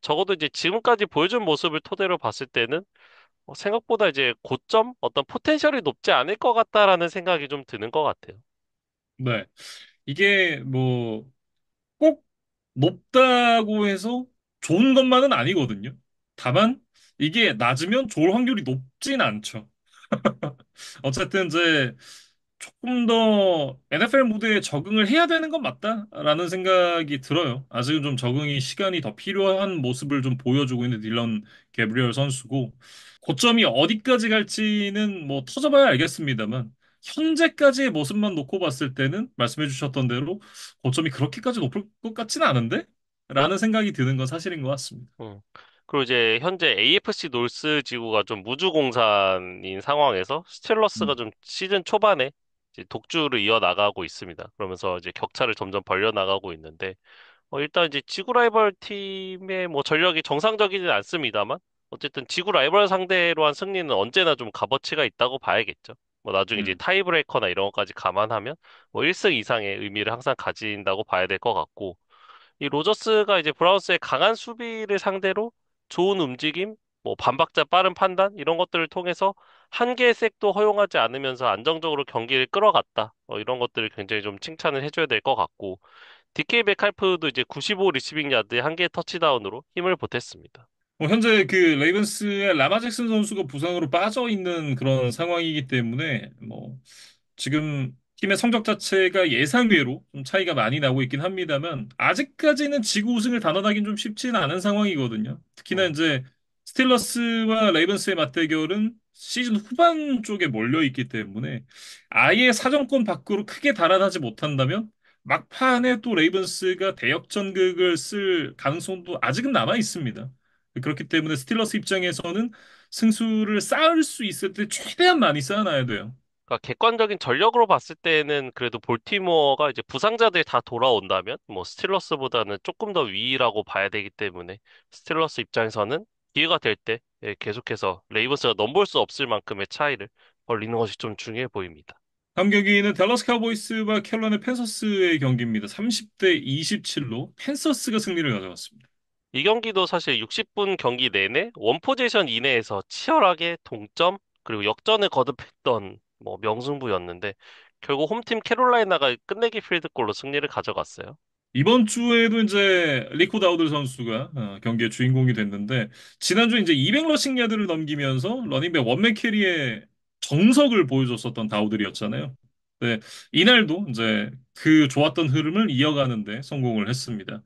적어도 이제 지금까지 보여준 모습을 토대로 봤을 때는 생각보다 이제 고점, 어떤 포텐셜이 높지 않을 것 같다라는 생각이 좀 드는 것 같아요. 네. 이게 뭐 꼭 높다고 해서 좋은 것만은 아니거든요. 다만 이게 낮으면 좋을 확률이 높진 않죠. 어쨌든 이제 조금 더 NFL 무대에 적응을 해야 되는 건 맞다라는 생각이 들어요. 아직은 좀 적응이 시간이 더 필요한 모습을 좀 보여주고 있는 딜런 게브리얼 선수고 고점이 어디까지 갈지는 뭐 터져봐야 알겠습니다만 현재까지의 모습만 놓고 봤을 때는 말씀해 주셨던 대로 고점이 그렇게까지 높을 것 같지는 않은데? 라는 생각이 드는 건 사실인 것 같습니다. 음. 그리고 이제 현재 AFC 놀스 지구가 좀 무주공산인 상황에서 스틸러스가 음, 좀 시즌 초반에 이제 독주를 이어나가고 있습니다. 그러면서 이제 격차를 점점 벌려나가고 있는데 일단 이제 지구 라이벌 팀의 뭐 전력이 정상적이진 않습니다만 어쨌든 지구 라이벌 상대로 한 승리는 언제나 좀 값어치가 있다고 봐야겠죠. 뭐 나중에 이제 음. 타이브레이커나 이런 것까지 감안하면 뭐 1승 이상의 의미를 항상 가진다고 봐야 될 것 같고 이 로저스가 이제 브라운스의 강한 수비를 상대로 좋은 움직임, 뭐 반박자 빠른 판단 이런 것들을 통해서 한 개의 색도 허용하지 않으면서 안정적으로 경기를 끌어갔다. 이런 것들을 굉장히 좀 칭찬을 해줘야 될 것 같고 DK 메칼프도 이제 95 리시빙 야드에 한 개의 터치다운으로 힘을 보탰습니다. 현재 그 레이븐스의 라마 잭슨 선수가 부상으로 빠져 있는 그런 상황이기 때문에 뭐 지금 팀의 성적 자체가 예상외로 좀 차이가 많이 나고 있긴 합니다만 아직까지는 지구 우승을 단언하기는 좀 쉽지는 않은 상황이거든요. 특히나 음, 이제 스틸러스와 레이븐스의 맞대결은 시즌 후반 쪽에 몰려 있기 때문에 아예 사정권 밖으로 크게 달아나지 못한다면 막판에 또 레이븐스가 대역전극을 쓸 가능성도 아직은 남아 있습니다. 그렇기 때문에 스틸러스 입장에서는 승수를 쌓을 수 있을 때 최대한 많이 쌓아놔야 돼요. 그러니까 객관적인 전력으로 봤을 때는 그래도 볼티모어가 이제 부상자들이 다 돌아온다면 뭐 스틸러스보다는 조금 더 위라고 봐야 되기 때문에 스틸러스 입장에서는 기회가 될 때 계속해서 레이븐스가 넘볼 수 없을 만큼의 차이를 벌리는 것이 좀 중요해 보입니다. 다음 경기는 댈러스 카우보이스와 캐롤라이나 팬서스의 경기입니다. 30대 27로 팬서스가 승리를 가져갔습니다. 이 경기도 사실 60분 경기 내내 원 포지션 이내에서 치열하게 동점 그리고 역전을 거듭했던 뭐 명승부였는데 결국 홈팀 캐롤라이나가 끝내기 필드골로 승리를 가져갔어요. 이번 주에도 이제 리코 다우드 선수가 경기의 주인공이 됐는데 지난주 이제 200 러싱 야드를 넘기면서 러닝백 원맨 캐리의 정석을 보여줬었던 다우들이었잖아요. 네, 이날도 이제 그 좋았던 흐름을 이어가는데 성공을 했습니다.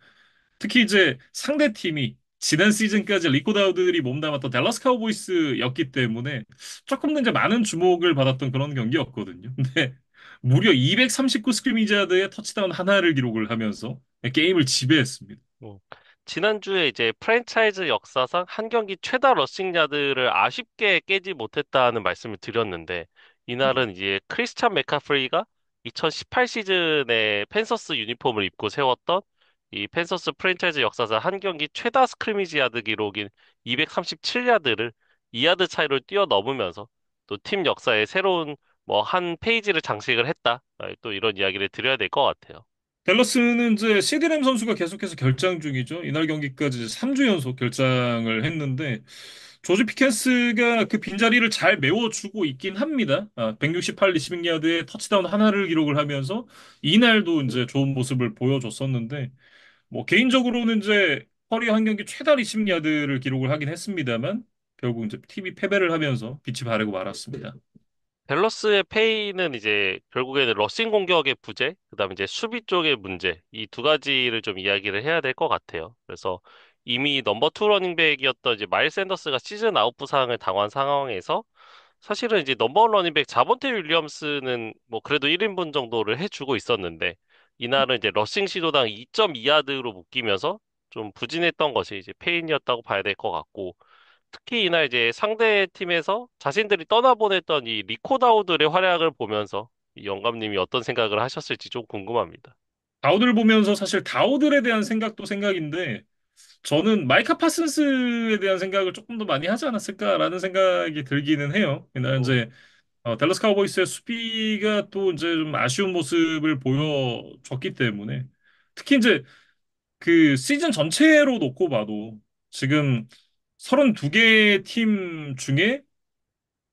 특히 이제 상대 팀이 지난 시즌까지 리코 다우들이 몸담았던 댈러스 카우보이스였기 때문에 조금 더 이제 많은 주목을 받았던 그런 경기였거든요. 근데 무려 239 스크리미지 야드의 터치다운 하나를 기록을 하면서 게임을 지배했습니다. 음. 지난주에 이제 프랜차이즈 역사상 한 경기 최다 러싱 야드를 아쉽게 깨지 못했다는 말씀을 드렸는데, 예. 이날은 이제 크리스찬 맥카프리가 2018 시즌에 펜서스 유니폼을 입고 세웠던 이 펜서스 프랜차이즈 역사상 한 경기 최다 스크리미지 야드 기록인 237야드를 2야드 차이로 뛰어넘으면서 또 팀 역사에 새로운 뭐 한 페이지를 장식을 했다. 또 이런 이야기를 드려야 될 것 같아요. 댈러스는 이제 시드램 선수가 계속해서 결장 중이죠. 이날 경기까지 이제 3주 연속 결장을 했는데 조지 피켄스가 그 빈자리를 잘 메워주고 있긴 합니다. 168 리시빙 야드에 터치다운 하나를 기록을 하면서 이날도 이제 좋은 모습을 보여줬었는데 뭐 개인적으로는 이제 커리어 한 경기 최다 리시빙 야드를 기록을 하긴 했습니다만 결국 이제 팀이 패배를 하면서 빛이 바래고 말았습니다. 댈러스의 페이는 이제 결국에는 러싱 공격의 부재, 그다음에 이제 수비 쪽의 문제, 이 두 가지를 좀 이야기를 해야 될 것 같아요. 그래서 이미 넘버 투 러닝백이었던 이제 마일 샌더스가 시즌 아웃 부상을 당한 상황에서 사실은 이제 넘버 원 러닝백 자본테 윌리엄스는 뭐 그래도 1인분 정도를 해주고 있었는데 이날은 이제 러싱 시도당 2.2야드로 묶이면서 좀 부진했던 것이 이제 페인이었다고 봐야 될 것 같고 특히 이날 이제 상대 팀에서 자신들이 떠나보냈던 이 리코다우들의 활약을 보면서 이 영감님이 어떤 생각을 하셨을지 좀 궁금합니다. 다우들 보면서 사실 다우들에 대한 생각도 생각인데 저는 마이카 파슨스에 대한 생각을 조금 더 많이 하지 않았을까라는 생각이 들기는 해요. 그냥 음, 이제 댈러스 카우보이스의 수비가 또 이제 좀 아쉬운 모습을 보여줬기 때문에 특히 이제 그 시즌 전체로 놓고 봐도 지금 32개 팀 중에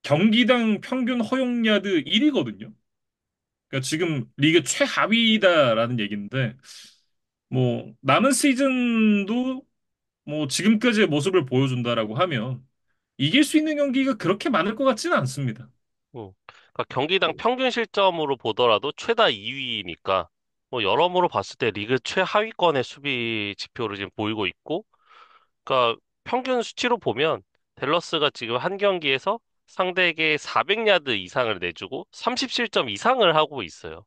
경기당 평균 허용 야드 1위거든요. 그러니까 지금 리그 최하위다라는 얘기인데 뭐 남은 시즌도 뭐 지금까지의 모습을 보여준다라고 하면 이길 수 있는 경기가 그렇게 많을 것 같지는 않습니다. 그러니까 경기당 평균 실점으로 보더라도 최다 2위니까 뭐 여러모로 봤을 때 리그 최하위권의 수비 지표를 지금 보이고 있고, 그러니까 평균 수치로 보면 댈러스가 지금 한 경기에서 상대에게 400야드 이상을 내주고 30실점 이상을 하고 있어요.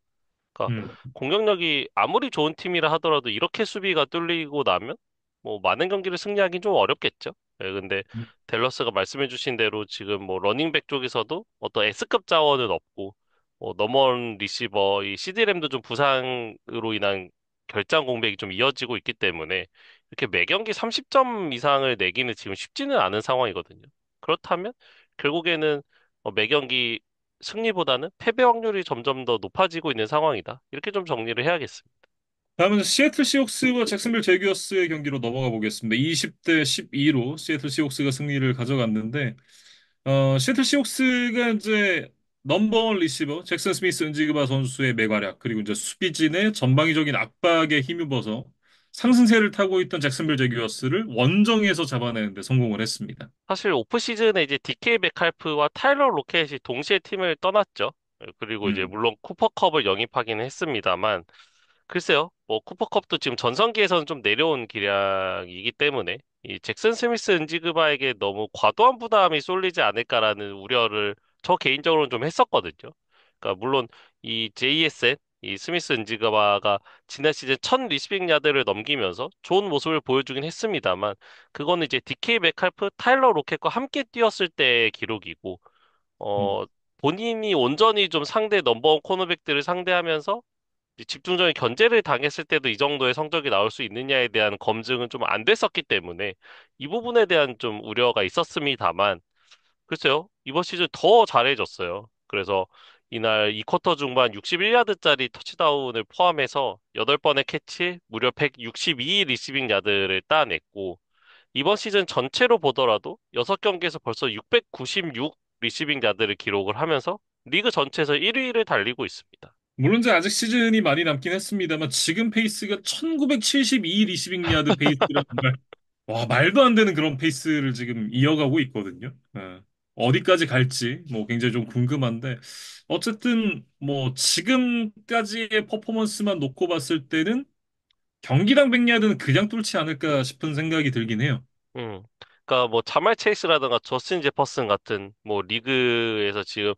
그러니까 음. 공격력이 아무리 좋은 팀이라 하더라도 이렇게 수비가 뚫리고 나면 뭐 많은 경기를 승리하긴 좀 어렵겠죠. 예, 근데 댈러스가 말씀해주신 대로 지금 뭐 러닝백 쪽에서도 어떤 S급 자원은 없고 뭐 넘어온 리시버 이 CD램도 좀 부상으로 인한 결장 공백이 좀 이어지고 있기 때문에 이렇게 매 경기 30점 이상을 내기는 지금 쉽지는 않은 상황이거든요. 그렇다면 결국에는 매 경기 승리보다는 패배 확률이 점점 더 높아지고 있는 상황이다. 이렇게 좀 정리를 해야겠습니다. 다음은 시애틀 시옥스와 잭슨빌 제규어스의 경기로 넘어가 보겠습니다. 20대 12로 시애틀 시옥스가 승리를 가져갔는데 시애틀 시옥스가 이제 넘버원 리시버 잭슨 스미스 은지그바 선수의 맹활약 그리고 이제 수비진의 전방위적인 압박에 힘입어서 상승세를 타고 있던 잭슨빌 제규어스를 원정에서 잡아내는데 성공을 했습니다. 사실 오프 시즌에 이제 DK 맥칼프와 타일러 로켓이 동시에 팀을 떠났죠. 그리고 이제 음. 물론 쿠퍼컵을 영입하기는 했습니다만 글쎄요. 뭐 쿠퍼컵도 지금 전성기에서는 좀 내려온 기량이기 때문에 이 잭슨 스미스 은지그바에게 너무 과도한 부담이 쏠리지 않을까라는 우려를 저 개인적으로는 좀 했었거든요. 그러니까 물론 이 JSN 이 스미스 은지그바가 지난 시즌 1000 리시빙 야드를 넘기면서 좋은 모습을 보여주긴 했습니다만 그거는 이제 DK 메칼프 타일러 로켓과 함께 뛰었을 때의 기록이고 음. 본인이 온전히 좀 상대 넘버원 코너백들을 상대하면서 이제 집중적인 견제를 당했을 때도 이 정도의 성적이 나올 수 있느냐에 대한 검증은 좀 안 됐었기 때문에 이 부분에 대한 좀 우려가 있었습니다만 글쎄요, 이번 시즌 더 잘해졌어요. 그래서 이날 2쿼터 중반 61야드짜리 터치다운을 포함해서 8번의 캐치, 무려 162 리시빙 야드를 따냈고, 이번 시즌 전체로 보더라도 6경기에서 벌써 696 리시빙 야드를 기록을 하면서 리그 전체에서 1위를 달리고 있습니다. 물론 이제 아직 시즌이 많이 남긴 했습니다만 지금 페이스가 1972 리시빙 야드 페이스라 정말 와 말도 안 되는 그런 페이스를 지금 이어가고 있거든요. 어디까지 갈지 뭐 굉장히 좀 궁금한데 어쨌든 뭐 지금까지의 퍼포먼스만 놓고 봤을 때는 경기당 100야드는 그냥 뚫지 않을까 싶은 생각이 들긴 해요. 그러니까 뭐 자말 체이스라든가 저스틴 제퍼슨 같은 뭐 리그에서 지금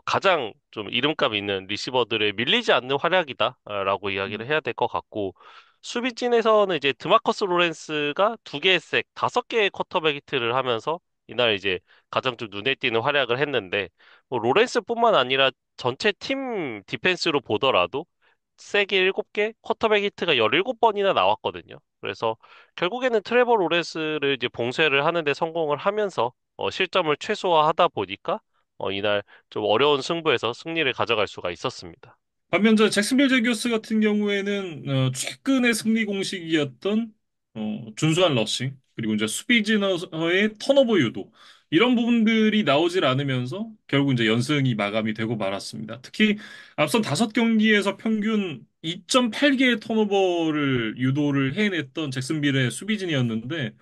가장 좀 이름값 있는 리시버들에 밀리지 않는 활약이다라고 이야기를 해야 될 것 같고 수비진에서는 이제 드마커스 로렌스가 두 개의 색, 다섯 개의 쿼터백 히트를 하면서 이날 이제 가장 좀 눈에 띄는 활약을 했는데 뭐 로렌스뿐만 아니라 전체 팀 디펜스로 보더라도 색이 7개, 쿼터백 히트가 17번이나 나왔거든요. 그래서 결국에는 트레버 로렌스를 이제 봉쇄를 하는데 성공을 하면서 실점을 최소화하다 보니까 이날 좀 어려운 승부에서 승리를 가져갈 수가 있었습니다. 반면 저 잭슨빌 제기어스 같은 경우에는 최근의 승리 공식이었던 준수한 러싱 그리고 이제 수비진의 턴오버 유도 이런 부분들이 나오질 않으면서 결국 이제 연승이 마감이 되고 말았습니다. 특히 앞선 5경기에서 평균 2.8개의 턴오버를 유도를 해냈던 잭슨빌의 수비진이었는데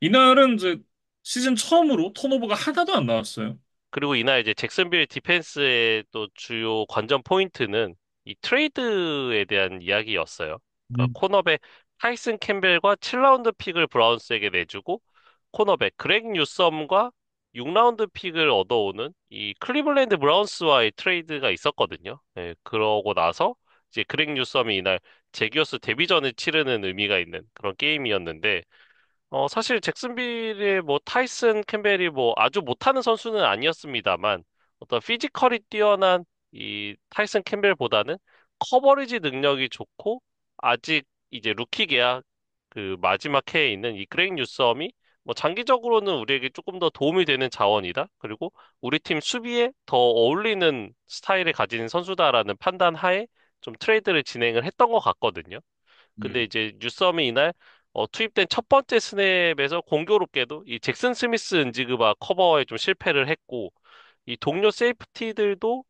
이날은 이제 시즌 처음으로 턴오버가 하나도 안 나왔어요. 그리고 이날 이제 잭슨빌 디펜스의 또 주요 관전 포인트는 이 트레이드에 대한 이야기였어요. 그러니까 음. 코너백 타이슨 캠벨과 7라운드 픽을 브라운스에게 내주고 코너백 그렉 뉴섬과 6라운드 픽을 얻어오는 이 클리블랜드 브라운스와의 트레이드가 있었거든요. 예, 그러고 나서 이제 그렉 뉴섬이 이날 제기어스 데뷔전을 치르는 의미가 있는 그런 게임이었는데 사실 잭슨빌의 뭐 타이슨 캠벨이 뭐 아주 못하는 선수는 아니었습니다만 어떤 피지컬이 뛰어난 이 타이슨 캠벨보다는 커버리지 능력이 좋고 아직 이제 루키 계약 그 마지막 해에 있는 이 그렉 뉴섬이 뭐 장기적으로는 우리에게 조금 더 도움이 되는 자원이다. 그리고 우리 팀 수비에 더 어울리는 스타일을 가진 선수다라는 판단 하에 좀 트레이드를 진행을 했던 것 같거든요. 근데 이제 뉴섬이 이날 투입된 첫 번째 스냅에서 공교롭게도 이 잭슨 스미스 은지그바 커버에 좀 실패를 했고 이 동료 세이프티들도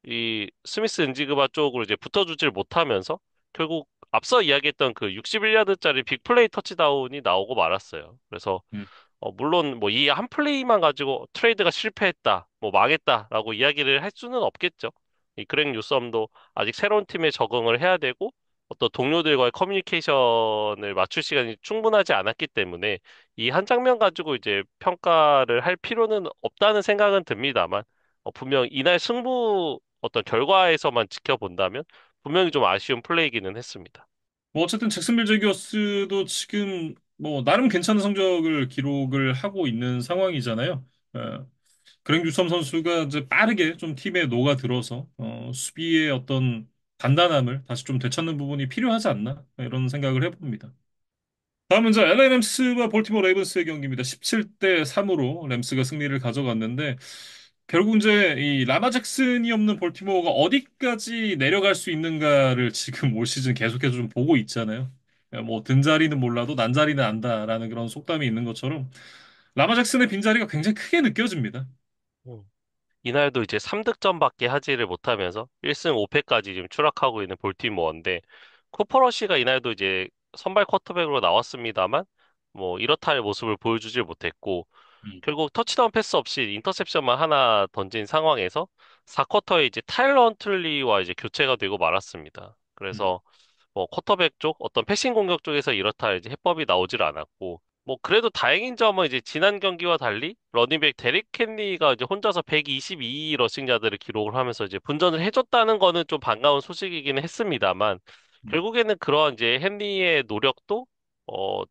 이 스미스 은지그바 쪽으로 이제 붙어주질 못하면서 결국 앞서 이야기했던 그 61야드짜리 빅플레이 터치다운이 나오고 말았어요. 그래서 음. 물론 뭐 이 한 플레이만 가지고 트레이드가 실패했다, 뭐 망했다라고 이야기를 할 수는 없겠죠. 이 그렉 뉴섬도 아직 새로운 팀에 적응을 해야 되고 어떤 동료들과의 커뮤니케이션을 맞출 시간이 충분하지 않았기 때문에 이 한 장면 가지고 이제 평가를 할 필요는 없다는 생각은 듭니다만 분명 이날 승부 어떤 결과에서만 지켜본다면 분명히 좀 아쉬운 플레이기는 했습니다. 뭐 어쨌든 잭슨빌 제기어스도 지금 뭐 나름 괜찮은 성적을 기록을 하고 있는 상황이잖아요. 그랭 뉴섬 선수가 이제 빠르게 좀 팀에 녹아들어서 수비의 어떤 단단함을 다시 좀 되찾는 부분이 필요하지 않나 이런 생각을 해봅니다. 다음은 이제 LA 램스와 볼티모어 레이븐스의 경기입니다. 17대 3으로 램스가 승리를 가져갔는데 결국 이제 이 라마 잭슨이 없는 볼티모어가 어디까지 내려갈 수 있는가를 지금 올 시즌 계속해서 좀 보고 있잖아요. 뭐 든자리는 몰라도 난자리는 안다라는 그런 속담이 있는 것처럼 라마 잭슨의 빈자리가 굉장히 크게 느껴집니다. 음. 이날도 이제 3득점밖에 하지를 못하면서 1승 5패까지 지금 추락하고 있는 볼티모어인데 쿠퍼러시가 이날도 이제 선발 쿼터백으로 나왔습니다만 뭐 이렇다 할 모습을 보여주질 못했고 음, 결국 터치다운 패스 없이 인터셉션만 하나 던진 상황에서 4쿼터에 이제 타일러 헌틀리와 이제 교체가 되고 말았습니다. 음, 그래서 뭐 쿼터백 쪽 어떤 패싱 공격 쪽에서 이렇다 이제 해법이 나오질 않았고 뭐 그래도 다행인 점은 이제 지난 경기와 달리 러닝백 데릭 켄리가 이제 혼자서 122 러싱 야드를 기록을 하면서 이제 분전을 해줬다는 거는 좀 반가운 소식이기는 했습니다만 음. 결국에는 그런 이제 헨리의 노력도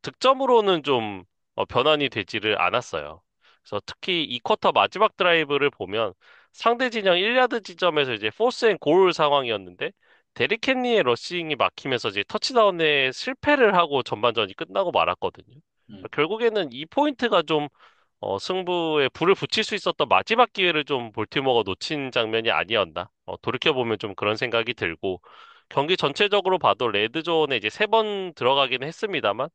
득점으로는 좀 변환이 되지를 않았어요. 그래서 특히 이 쿼터 마지막 드라이브를 보면 상대 진영 1야드 지점에서 이제 포스 앤 골 상황이었는데 데릭 헨리의 러싱이 막히면서 이제 터치다운에 실패를 하고 전반전이 끝나고 말았거든요. 음. 결국에는 이 포인트가 좀 승부에 불을 붙일 수 있었던 마지막 기회를 좀 볼티모어가 놓친 장면이 아니었나. 돌이켜보면 좀 그런 생각이 들고, 경기 전체적으로 봐도 레드존에 이제 3번 들어가긴 했습니다만,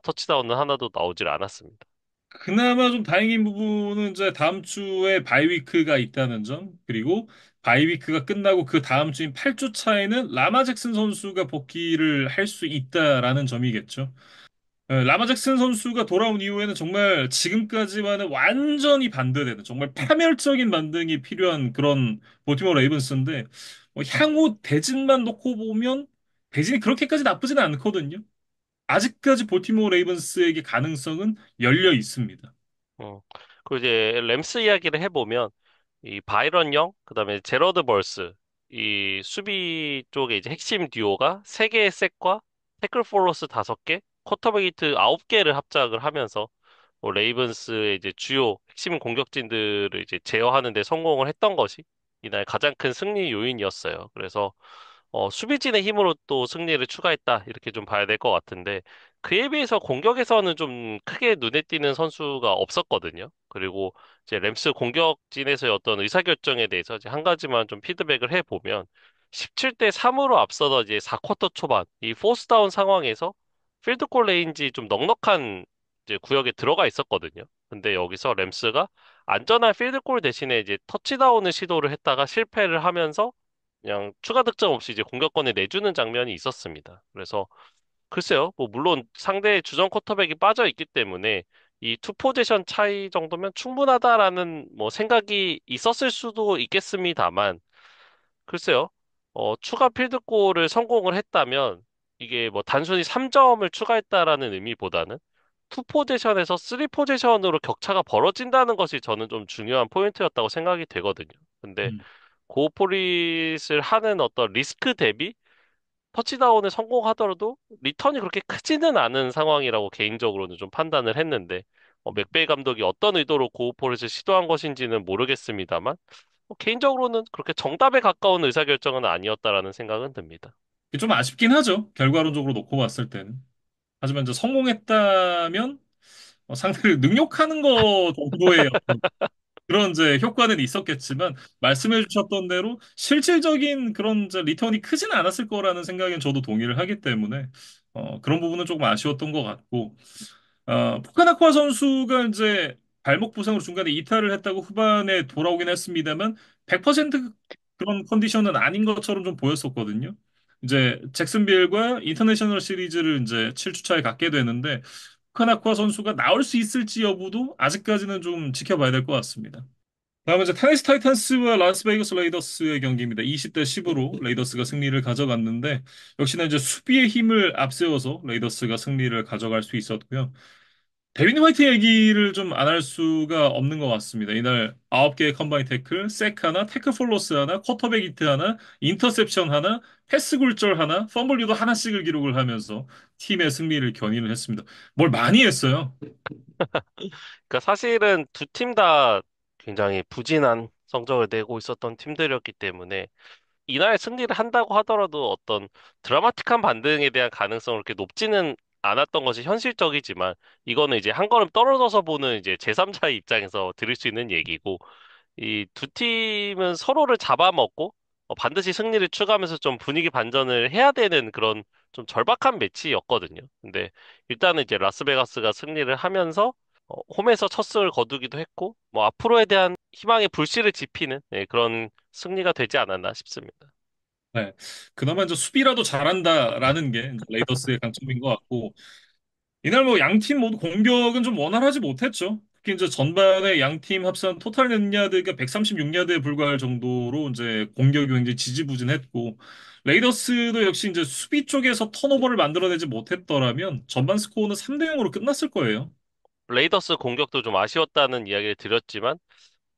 터치다운은 하나도 나오질 않았습니다. 그나마 좀 다행인 부분은 이제 다음 주에 바이위크가 있다는 점, 그리고 바이위크가 끝나고 그 다음 주인 8주 차에는 라마 잭슨 선수가 복귀를 할 수 있다라는 점이겠죠. 라마 잭슨 선수가 돌아온 이후에는 정말 지금까지와는 완전히 반대되는 정말 파멸적인 반등이 필요한 그런 볼티모어 레이븐스인데 향후 대진만 놓고 보면 대진이 그렇게까지 나쁘지는 않거든요. 아직까지 볼티모어 레이븐스에게 가능성은 열려 있습니다. 음. 그리고 이제 램스 이야기를 해보면, 이 바이런 영, 그다음에 제러드 벌스, 이 수비 쪽에 이제 핵심 듀오가 3개의 색과 태클 포로스 5개, 쿼터백 히트 9개를 합작을 하면서 레이븐스의 이제 주요 핵심 공격진들을 이제 제어하는 데 성공을 했던 것이 이날 가장 큰 승리 요인이었어요. 그래서 수비진의 힘으로 또 승리를 추가했다 이렇게 좀 봐야 될 것 같은데 그에 비해서 공격에서는 좀 크게 눈에 띄는 선수가 없었거든요. 그리고 이제 램스 공격진에서의 어떤 의사결정에 대해서 이제 한 가지만 좀 피드백을 해보면 17대 3으로 앞서서 이제 4쿼터 초반 이 포스다운 상황에서 필드골 레인지 좀 넉넉한 이제 구역에 들어가 있었거든요. 근데 여기서 램스가 안전한 필드골 대신에 이제 터치다운을 시도를 했다가 실패를 하면서 그냥 추가 득점 없이 이제 공격권을 내주는 장면이 있었습니다. 그래서 글쎄요, 뭐 물론 상대의 주전 쿼터백이 빠져 있기 때문에 이 투 포지션 차이 정도면 충분하다라는 뭐 생각이 있었을 수도 있겠습니다만 글쎄요, 추가 필드골을 성공을 했다면 이게 뭐 단순히 3점을 추가했다라는 의미보다는 투 포지션에서 쓰리 포지션으로 격차가 벌어진다는 것이 저는 좀 중요한 포인트였다고 생각이 되거든요. 근데 음. 고포릿을 하는 어떤 리스크 대비 터치다운에 성공하더라도 리턴이 그렇게 크지는 않은 상황이라고 개인적으로는 좀 판단을 했는데 맥베이 감독이 어떤 의도로 고포릿을 시도한 것인지는 모르겠습니다만 개인적으로는 그렇게 정답에 가까운 의사결정은 아니었다라는 생각은 듭니다. 좀 아쉽긴 하죠. 결과론적으로 놓고 봤을 때는. 하지만 이제 성공했다면 상대를 능욕하는 거 정도의 어떤 그런 이제 효과는 있었겠지만 말씀해 주셨던 대로 실질적인 그런 이제 리턴이 크지는 않았을 거라는 생각엔 저도 동의를 하기 때문에 그런 부분은 조금 아쉬웠던 것 같고 푸카나쿠아 선수가 이제 발목 부상으로 중간에 이탈을 했다고 후반에 돌아오긴 했습니다만 100% 그런 컨디션은 아닌 것처럼 좀 보였었거든요. 이제 잭슨빌과 인터내셔널 시리즈를 이제 7주차에 갖게 되는데 푸카나쿠아 선수가 나올 수 있을지 여부도 아직까지는 좀 지켜봐야 될 것 같습니다. 다음은 이제 테네시 타이탄스와 라스베이거스 레이더스의 경기입니다. 20대 10으로 레이더스가 승리를 가져갔는데 역시나 이제 수비의 힘을 앞세워서 레이더스가 승리를 가져갈 수 있었고요. 데빈 화이트 얘기를 좀 안 할 수가 없는 것 같습니다. 이날 9개의 컴바인 태클, 색 하나, 태클 폴로스 하나, 쿼터백 히트 하나, 인터셉션 하나, 패스 굴절 하나, 펌블 리도 하나씩을 기록을 하면서 팀의 승리를 견인을 했습니다. 뭘 많이 했어요. 그러니까 사실은 두 팀 다 굉장히 부진한 성적을 내고 있었던 팀들이었기 때문에 이날 승리를 한다고 하더라도 어떤 드라마틱한 반등에 대한 가능성은 그렇게 높지는 않았던 것이 현실적이지만 이거는 이제 한 걸음 떨어져서 보는 이제 제3자의 입장에서 들을 수 있는 얘기고 이 두 팀은 서로를 잡아먹고 반드시 승리를 추가하면서 좀 분위기 반전을 해야 되는 그런 좀 절박한 매치였거든요. 근데 일단은 이제 라스베가스가 승리를 하면서 홈에서 첫 승을 거두기도 했고 뭐 앞으로에 대한 희망의 불씨를 지피는 그런 승리가 되지 않았나 싶습니다. 네. 그나마 이제 수비라도 잘한다라는 게 이제 레이더스의 강점인 것 같고 이날 뭐 양 팀 모두 공격은 좀 원활하지 못했죠. 특히 이제 전반에 양 팀 합산 토탈 넷야드가 136야드에 불과할 정도로 이제 공격이 굉장히 지지부진했고 레이더스도 역시 이제 수비 쪽에서 턴오버를 만들어내지 못했더라면 전반 스코어는 3대 0으로 끝났을 거예요. 레이더스 공격도 좀 아쉬웠다는 이야기를 드렸지만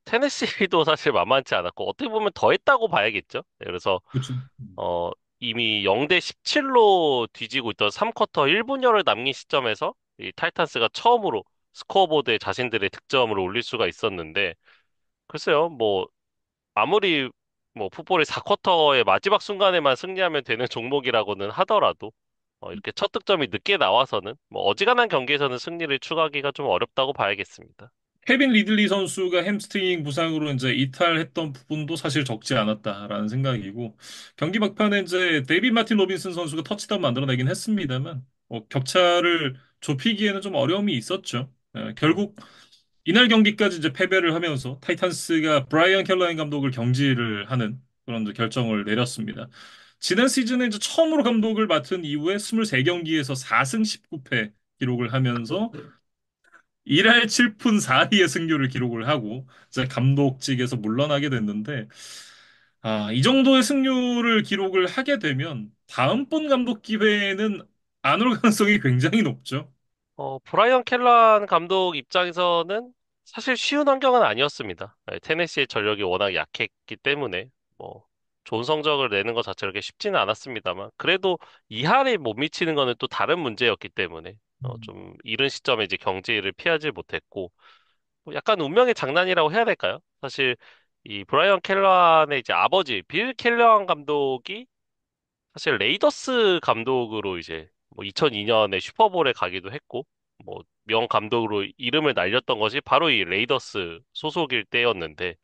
테네시도 사실 만만치 않았고 어떻게 보면 더 했다고 봐야겠죠. 네, 그래서 그렇죠. 어, 이미 0대 17로 뒤지고 있던 3쿼터 1분여를 남긴 시점에서 이 타이탄스가 처음으로 스코어보드에 자신들의 득점을 올릴 수가 있었는데, 글쎄요, 뭐, 아무리 뭐 풋볼이 4쿼터의 마지막 순간에만 승리하면 되는 종목이라고는 하더라도 이렇게 첫 득점이 늦게 나와서는 뭐 어지간한 경기에서는 승리를 추가하기가 좀 어렵다고 봐야겠습니다. 케빈 리들리 선수가 햄스트링 부상으로 이제 이탈했던 부분도 사실 적지 않았다라는 생각이고 경기 막판에 이제 데이비 마틴 로빈슨 선수가 터치다운 만들어내긴 했습니다만 격차를 좁히기에는 좀 어려움이 있었죠. 음. 결국 이날 경기까지 이제 패배를 하면서 타이탄스가 브라이언 켈러인 감독을 경질을 하는 그런 이제 결정을 내렸습니다. 지난 시즌에 이제 처음으로 감독을 맡은 이후에 23경기에서 4승 19패 기록을 하면서 1할 7푼 4리의 승률을 기록을 하고 이제 감독직에서 물러나게 됐는데 이 정도의 승률을 기록을 하게 되면 다음번 감독 기회에는 안 올 가능성이 굉장히 높죠. 브라이언 켈란 감독 입장에서는 사실 쉬운 환경은 아니었습니다. 테네시의 전력이 워낙 약했기 때문에 뭐 좋은 성적을 내는 것 자체가 그렇게 쉽지는 않았습니다만 그래도 이할에 못 미치는 거는 또 다른 문제였기 때문에 좀 이른 시점에 이제 경질을 피하지 못했고 뭐 약간 운명의 장난이라고 해야 될까요? 사실 이 브라이언 켈란의 이제 아버지 빌 켈런 감독이 사실 레이더스 감독으로 이제 뭐 2002년에 슈퍼볼에 가기도 했고 뭐 명 감독으로 이름을 날렸던 것이 바로 이 레이더스 소속일 때였는데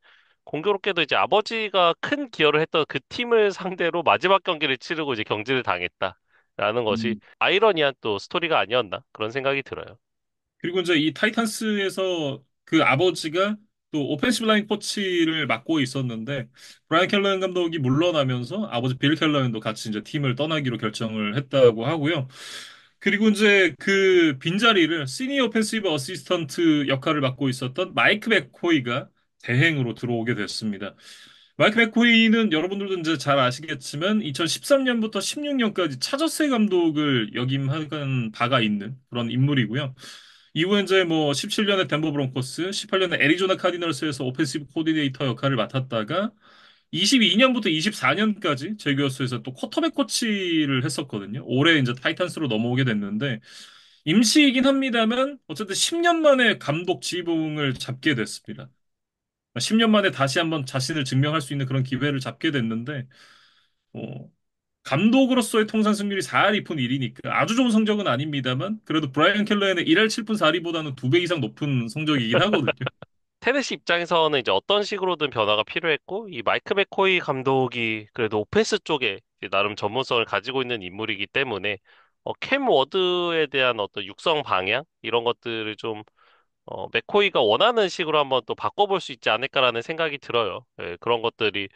공교롭게도 이제 아버지가 큰 기여를 했던 그 팀을 상대로 마지막 경기를 치르고 이제 경질을 당했다라는 것이 음. 아이러니한 또 스토리가 아니었나 그런 생각이 들어요. 그리고 이제 이 타이탄스에서 그 아버지가 또 오펜시브 라인 코치를 맡고 있었는데 브라이언 켈러현 감독이 물러나면서 아버지 빌 켈러현도 같이 이제 팀을 떠나기로 결정을 했다고 하고요. 그리고 이제 그 빈자리를 시니어 오펜시브 어시스턴트 역할을 맡고 있었던 마이크 맥코이가 대행으로 들어오게 됐습니다. 마이크 맥코이는 여러분들도 이제 잘 아시겠지만 2013년부터 16년까지 차저세 감독을 역임한 바가 있는 그런 인물이고요. 이후에 이제 뭐 17년에 덴버 브론코스, 18년에 애리조나 카디널스에서 오펜시브 코디네이터 역할을 맡았다가 22년부터 24년까지 제규어스에서 또 쿼터백 코치를 했었거든요. 올해 이제 타이탄스로 넘어오게 됐는데 임시이긴 합니다만 어쨌든 10년 만에 감독 지붕을 잡게 됐습니다. 10년 만에 다시 한번 자신을 증명할 수 있는 그런 기회를 잡게 됐는데 어, 감독으로서의 통산 승률이 4할 2푼 1이니까 아주 좋은 성적은 아닙니다만 그래도 브라이언 켈러의 1할 7푼 4리보다는 2배 이상 높은 성적이긴 하거든요. 테네시 입장에서는 이제 어떤 식으로든 변화가 필요했고, 이 마이크 맥코이 감독이 그래도 오펜스 쪽에 이제 나름 전문성을 가지고 있는 인물이기 때문에, 캠 워드에 대한 어떤 육성 방향? 이런 것들을 좀, 맥코이가 원하는 식으로 한번 또 바꿔볼 수 있지 않을까라는 생각이 들어요. 예, 그런 것들이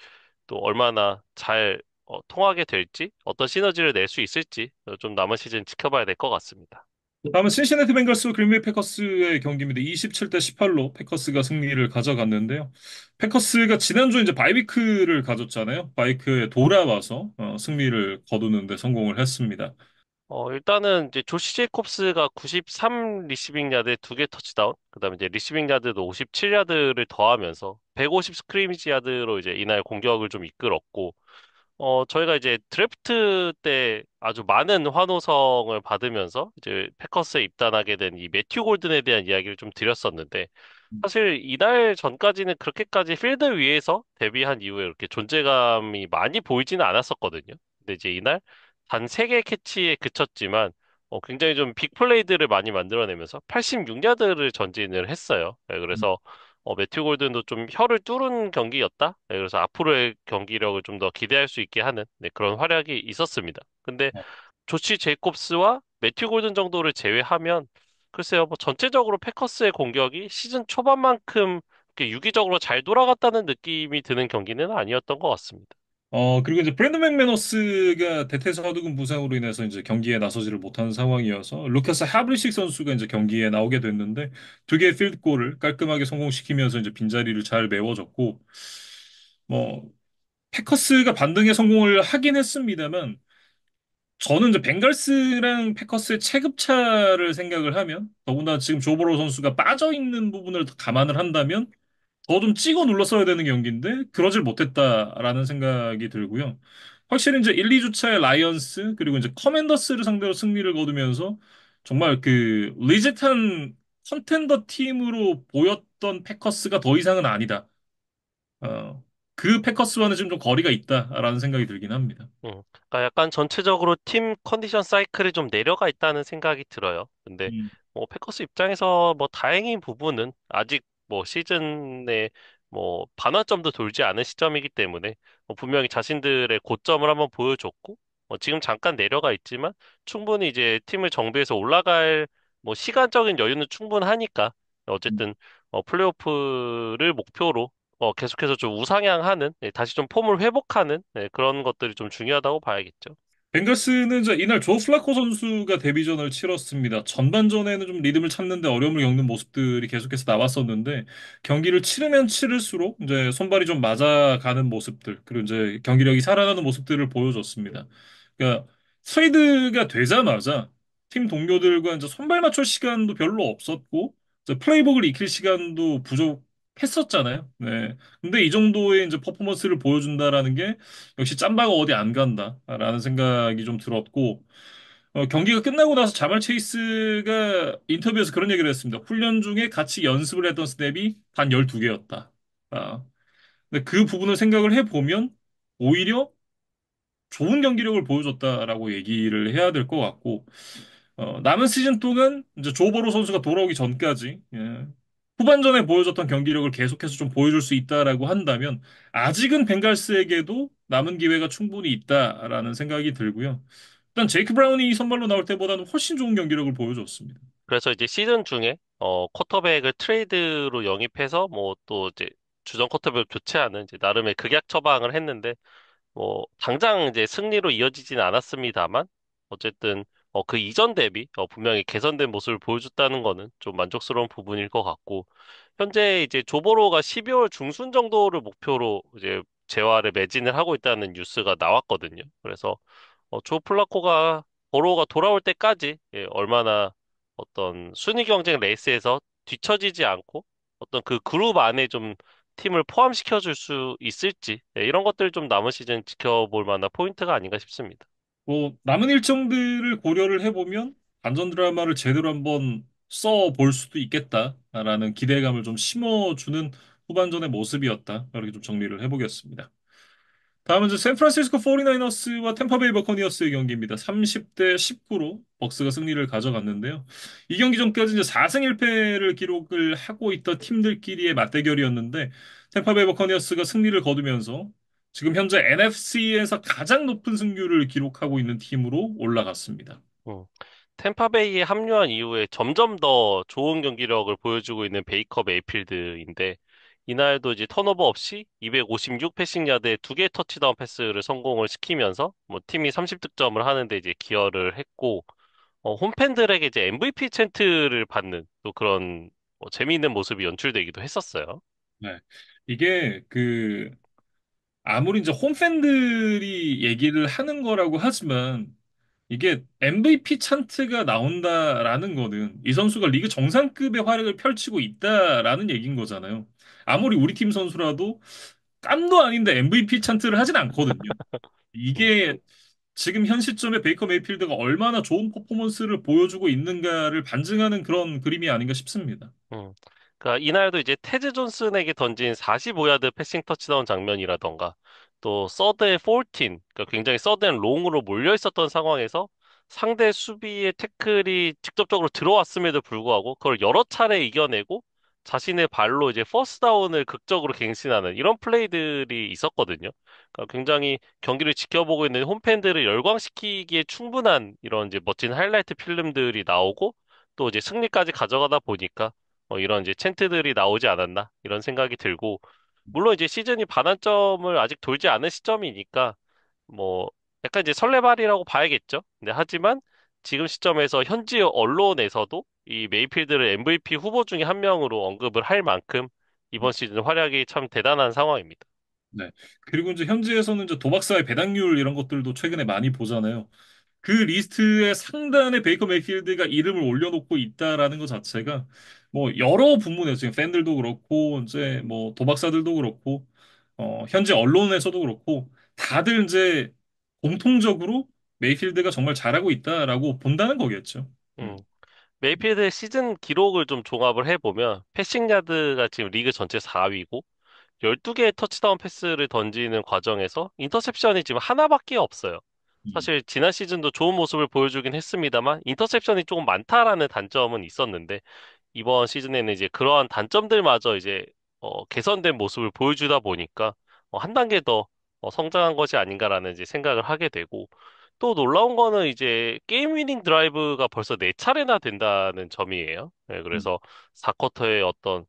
또 얼마나 잘, 통하게 될지, 어떤 시너지를 낼 수 있을지, 좀 남은 시즌 지켜봐야 될 것 같습니다. 다음은 신시내티 뱅걸스와 그린베이 패커스의 경기입니다. 27대 18로 패커스가 승리를 가져갔는데요. 패커스가 지난주에 이제 바이위크를 가졌잖아요. 바이크에 돌아와서 승리를 거두는데 성공을 했습니다. 일단은 이제 조시 제이콥스가 93 리시빙 야드에 2개 터치다운, 그다음에 이제 리시빙 야드도 57 야드를 더하면서 150 스크리미지 야드로 이제 이날 공격을 좀 이끌었고, 저희가 이제 드래프트 때 아주 많은 환호성을 받으면서 이제 패커스에 입단하게 된 이 매튜 골든에 대한 이야기를 좀 드렸었는데, 사실 이날 전까지는 그렇게까지 필드 위에서 데뷔한 이후에 이렇게 존재감이 많이 보이지는 않았었거든요. 근데 이제 이날 단 3개 캐치에 그쳤지만 굉장히 좀 빅플레이들을 많이 만들어내면서 86야드를 전진을 했어요. 네, 그래서 매튜 골든도 좀 혀를 뚫은 경기였다. 네, 그래서 앞으로의 경기력을 좀 더 기대할 수 있게 하는 네, 그런 활약이 있었습니다. 근데 조시 제이콥스와 매튜 골든 정도를 제외하면 글쎄요, 뭐 전체적으로 패커스의 공격이 시즌 초반만큼 이렇게 유기적으로 잘 돌아갔다는 느낌이 드는 경기는 아니었던 것 같습니다. 그리고 이제 브랜드 맥메너스가 대퇴사 허드근 부상으로 인해서 이제 경기에 나서지를 못하는 상황이어서 루카스 하브리식 선수가 이제 경기에 나오게 됐는데 2개의 필드골을 깔끔하게 성공시키면서 이제 빈자리를 잘 메워줬고 뭐 패커스가 반등에 성공을 하긴 했습니다만 저는 이제 벵갈스랑 패커스의 체급차를 생각을 하면 더군다나 지금 조보로 선수가 빠져 있는 부분을 더 감안을 한다면 더 좀 찍어 눌렀어야 되는 경기인데 그러질 못했다라는 생각이 들고요. 확실히 이제 1, 2주차에 라이언스 그리고 이제 커맨더스를 상대로 승리를 거두면서 정말 그 리짓한 컨텐더 팀으로 보였던 패커스가 더 이상은 아니다. 어, 그 패커스와는 지금 좀 거리가 있다라는 생각이 들긴 합니다. 그러니까 약간 전체적으로 팀 컨디션 사이클이 좀 내려가 있다는 생각이 들어요. 근데 음, 뭐 패커스 입장에서 뭐 다행인 부분은 아직 뭐 시즌에 뭐 반환점도 돌지 않은 시점이기 때문에 뭐 분명히 자신들의 고점을 한번 보여줬고 지금 잠깐 내려가 있지만 충분히 이제 팀을 정비해서 올라갈 뭐 시간적인 여유는 충분하니까 어쨌든 플레이오프를 목표로 계속해서 좀 우상향하는, 다시 좀 폼을 회복하는, 그런 것들이 좀 중요하다고 봐야겠죠. 벤거스는 이제 이날 조 플라코 선수가 데뷔전을 치렀습니다. 전반전에는 좀 리듬을 찾는데 어려움을 겪는 모습들이 계속해서 나왔었는데 경기를 치르면 치를수록 이제 손발이 좀 맞아가는 모습들 그리고 이제 경기력이 살아나는 모습들을 보여줬습니다. 그러니까 트레이드가 되자마자 팀 동료들과 이제 손발 맞출 시간도 별로 없었고 이제 플레이복을 익힐 시간도 부족했었잖아요. 네. 근데 이 정도의 이제 퍼포먼스를 보여준다라는 게 역시 짬바가 어디 안 간다라는 생각이 좀 들었고 경기가 끝나고 나서 자말 체이스가 인터뷰에서 그런 얘기를 했습니다. 훈련 중에 같이 연습을 했던 스냅이 단 12개였다. 아, 근데 그 부분을 생각을 해보면 오히려 좋은 경기력을 보여줬다라고 얘기를 해야 될 것 같고 남은 시즌 동안 이제 조버로 선수가 돌아오기 전까지 후반전에 보여줬던 경기력을 계속해서 좀 보여줄 수 있다라고 한다면 아직은 벵갈스에게도 남은 기회가 충분히 있다라는 생각이 들고요. 일단 제이크 브라운이 선발로 나올 때보다는 훨씬 좋은 경기력을 보여줬습니다. 그래서 이제 시즌 중에, 쿼터백을 트레이드로 영입해서, 뭐, 또 이제 주전 쿼터백을 교체하는, 이제 나름의 극약 처방을 했는데, 뭐, 당장 이제 승리로 이어지진 않았습니다만, 어쨌든, 그 이전 대비, 분명히 개선된 모습을 보여줬다는 거는 좀 만족스러운 부분일 것 같고, 현재 이제 조보로가 12월 중순 정도를 목표로 이제 재활에 매진을 하고 있다는 뉴스가 나왔거든요. 그래서 조 플라코가 보로가 돌아올 때까지 얼마나 어떤 순위 경쟁 레이스에서 뒤처지지 않고 어떤 그 그룹 안에 좀 팀을 포함시켜 줄 수 있을지 이런 것들 좀 남은 시즌 지켜볼 만한 포인트가 아닌가 싶습니다. 뭐 남은 일정들을 고려를 해보면 반전 드라마를 제대로 한번 써볼 수도 있겠다라는 기대감을 좀 심어주는 후반전의 모습이었다. 이렇게 좀 정리를 해보겠습니다. 다음은 이제 샌프란시스코 49어스와 템파베이 버커니어스의 경기입니다. 30대 19로 벅스가 승리를 가져갔는데요. 이 경기 전까지 이제 4승 1패를 기록을 하고 있던 팀들끼리의 맞대결이었는데 템파베이 버커니어스가 승리를 거두면서 지금 현재 NFC에서 가장 높은 승률을 기록하고 있는 팀으로 올라갔습니다. 음. 템파베이에 합류한 이후에 점점 더 좋은 경기력을 보여주고 있는 베이커 메이필드인데 이날도 이제 턴오버 없이 256 패싱 야드에 두 개의 터치다운 패스를 성공을 시키면서 뭐 팀이 30득점을 하는데 이제 기여를 했고 홈팬들에게 이제 MVP 챈트를 받는 또 그런 재미있는 모습이 연출되기도 했었어요. 네. 이게 아무리 이제 홈팬들이 얘기를 하는 거라고 하지만 이게 MVP 찬트가 나온다라는 거는 이 선수가 리그 정상급의 활약을 펼치고 있다라는 얘기인 거잖아요. 아무리 우리 팀 선수라도 깜도 아닌데 MVP 찬트를 하진 않거든요. 음. 이게 지금 현 시점에 베이커 메이필드가 얼마나 좋은 퍼포먼스를 보여주고 있는가를 반증하는 그런 그림이 아닌가 싶습니다. 음. 그러니까 이날도 이제 테즈 존슨에게 던진 45야드 패싱 터치다운 장면이라던가 또 서드의 14, 그러니까 굉장히 서드 앤 롱으로 몰려 있었던 상황에서 상대 수비의 태클이 직접적으로 들어왔음에도 불구하고 그걸 여러 차례 이겨내고 자신의 발로 이제 퍼스트 다운을 극적으로 갱신하는 이런 플레이들이 있었거든요. 그러니까 굉장히 경기를 지켜보고 있는 홈팬들을 열광시키기에 충분한 이런 이제 멋진 하이라이트 필름들이 나오고 또 이제 승리까지 가져가다 보니까 이런 이제 챈트들이 나오지 않았나 이런 생각이 들고 물론 이제 시즌이 반환점을 아직 돌지 않은 시점이니까 뭐 약간 이제 설레발이라고 봐야겠죠. 근데 하지만 지금 시점에서 현지 언론에서도 이 메이필드를 MVP 후보 중에 한 명으로 언급을 할 만큼 이번 시즌 활약이 참 대단한 상황입니다. 네. 그리고 이제 현지에서는 이제 도박사의 배당률 이런 것들도 최근에 많이 보잖아요. 그 리스트의 상단에 베이커 맥필드가 이름을 올려놓고 있다라는 것 자체가 뭐 여러 부문에서 지금 팬들도 그렇고 이제 뭐 도박사들도 그렇고 현지 언론에서도 그렇고 다들 이제 공통적으로 메이필드가 정말 잘하고 있다라고 본다는 거겠죠. 음. 음. 메이필드의 시즌 기록을 좀 종합을 해보면 패싱 야드가 지금 리그 전체 4위고 12개의 터치다운 패스를 던지는 과정에서 인터셉션이 지금 하나밖에 없어요. 음. 사실 지난 시즌도 좋은 모습을 보여주긴 했습니다만 인터셉션이 조금 많다라는 단점은 있었는데 이번 시즌에는 이제 그러한 단점들마저 이제 개선된 모습을 보여주다 보니까 한 단계 더 성장한 것이 아닌가라는 이제 생각을 하게 되고 또 놀라운 거는 이제 게임 위닝 드라이브가 벌써 4차례나 된다는 점이에요. 네, 음. 그래서 4쿼터의 어떤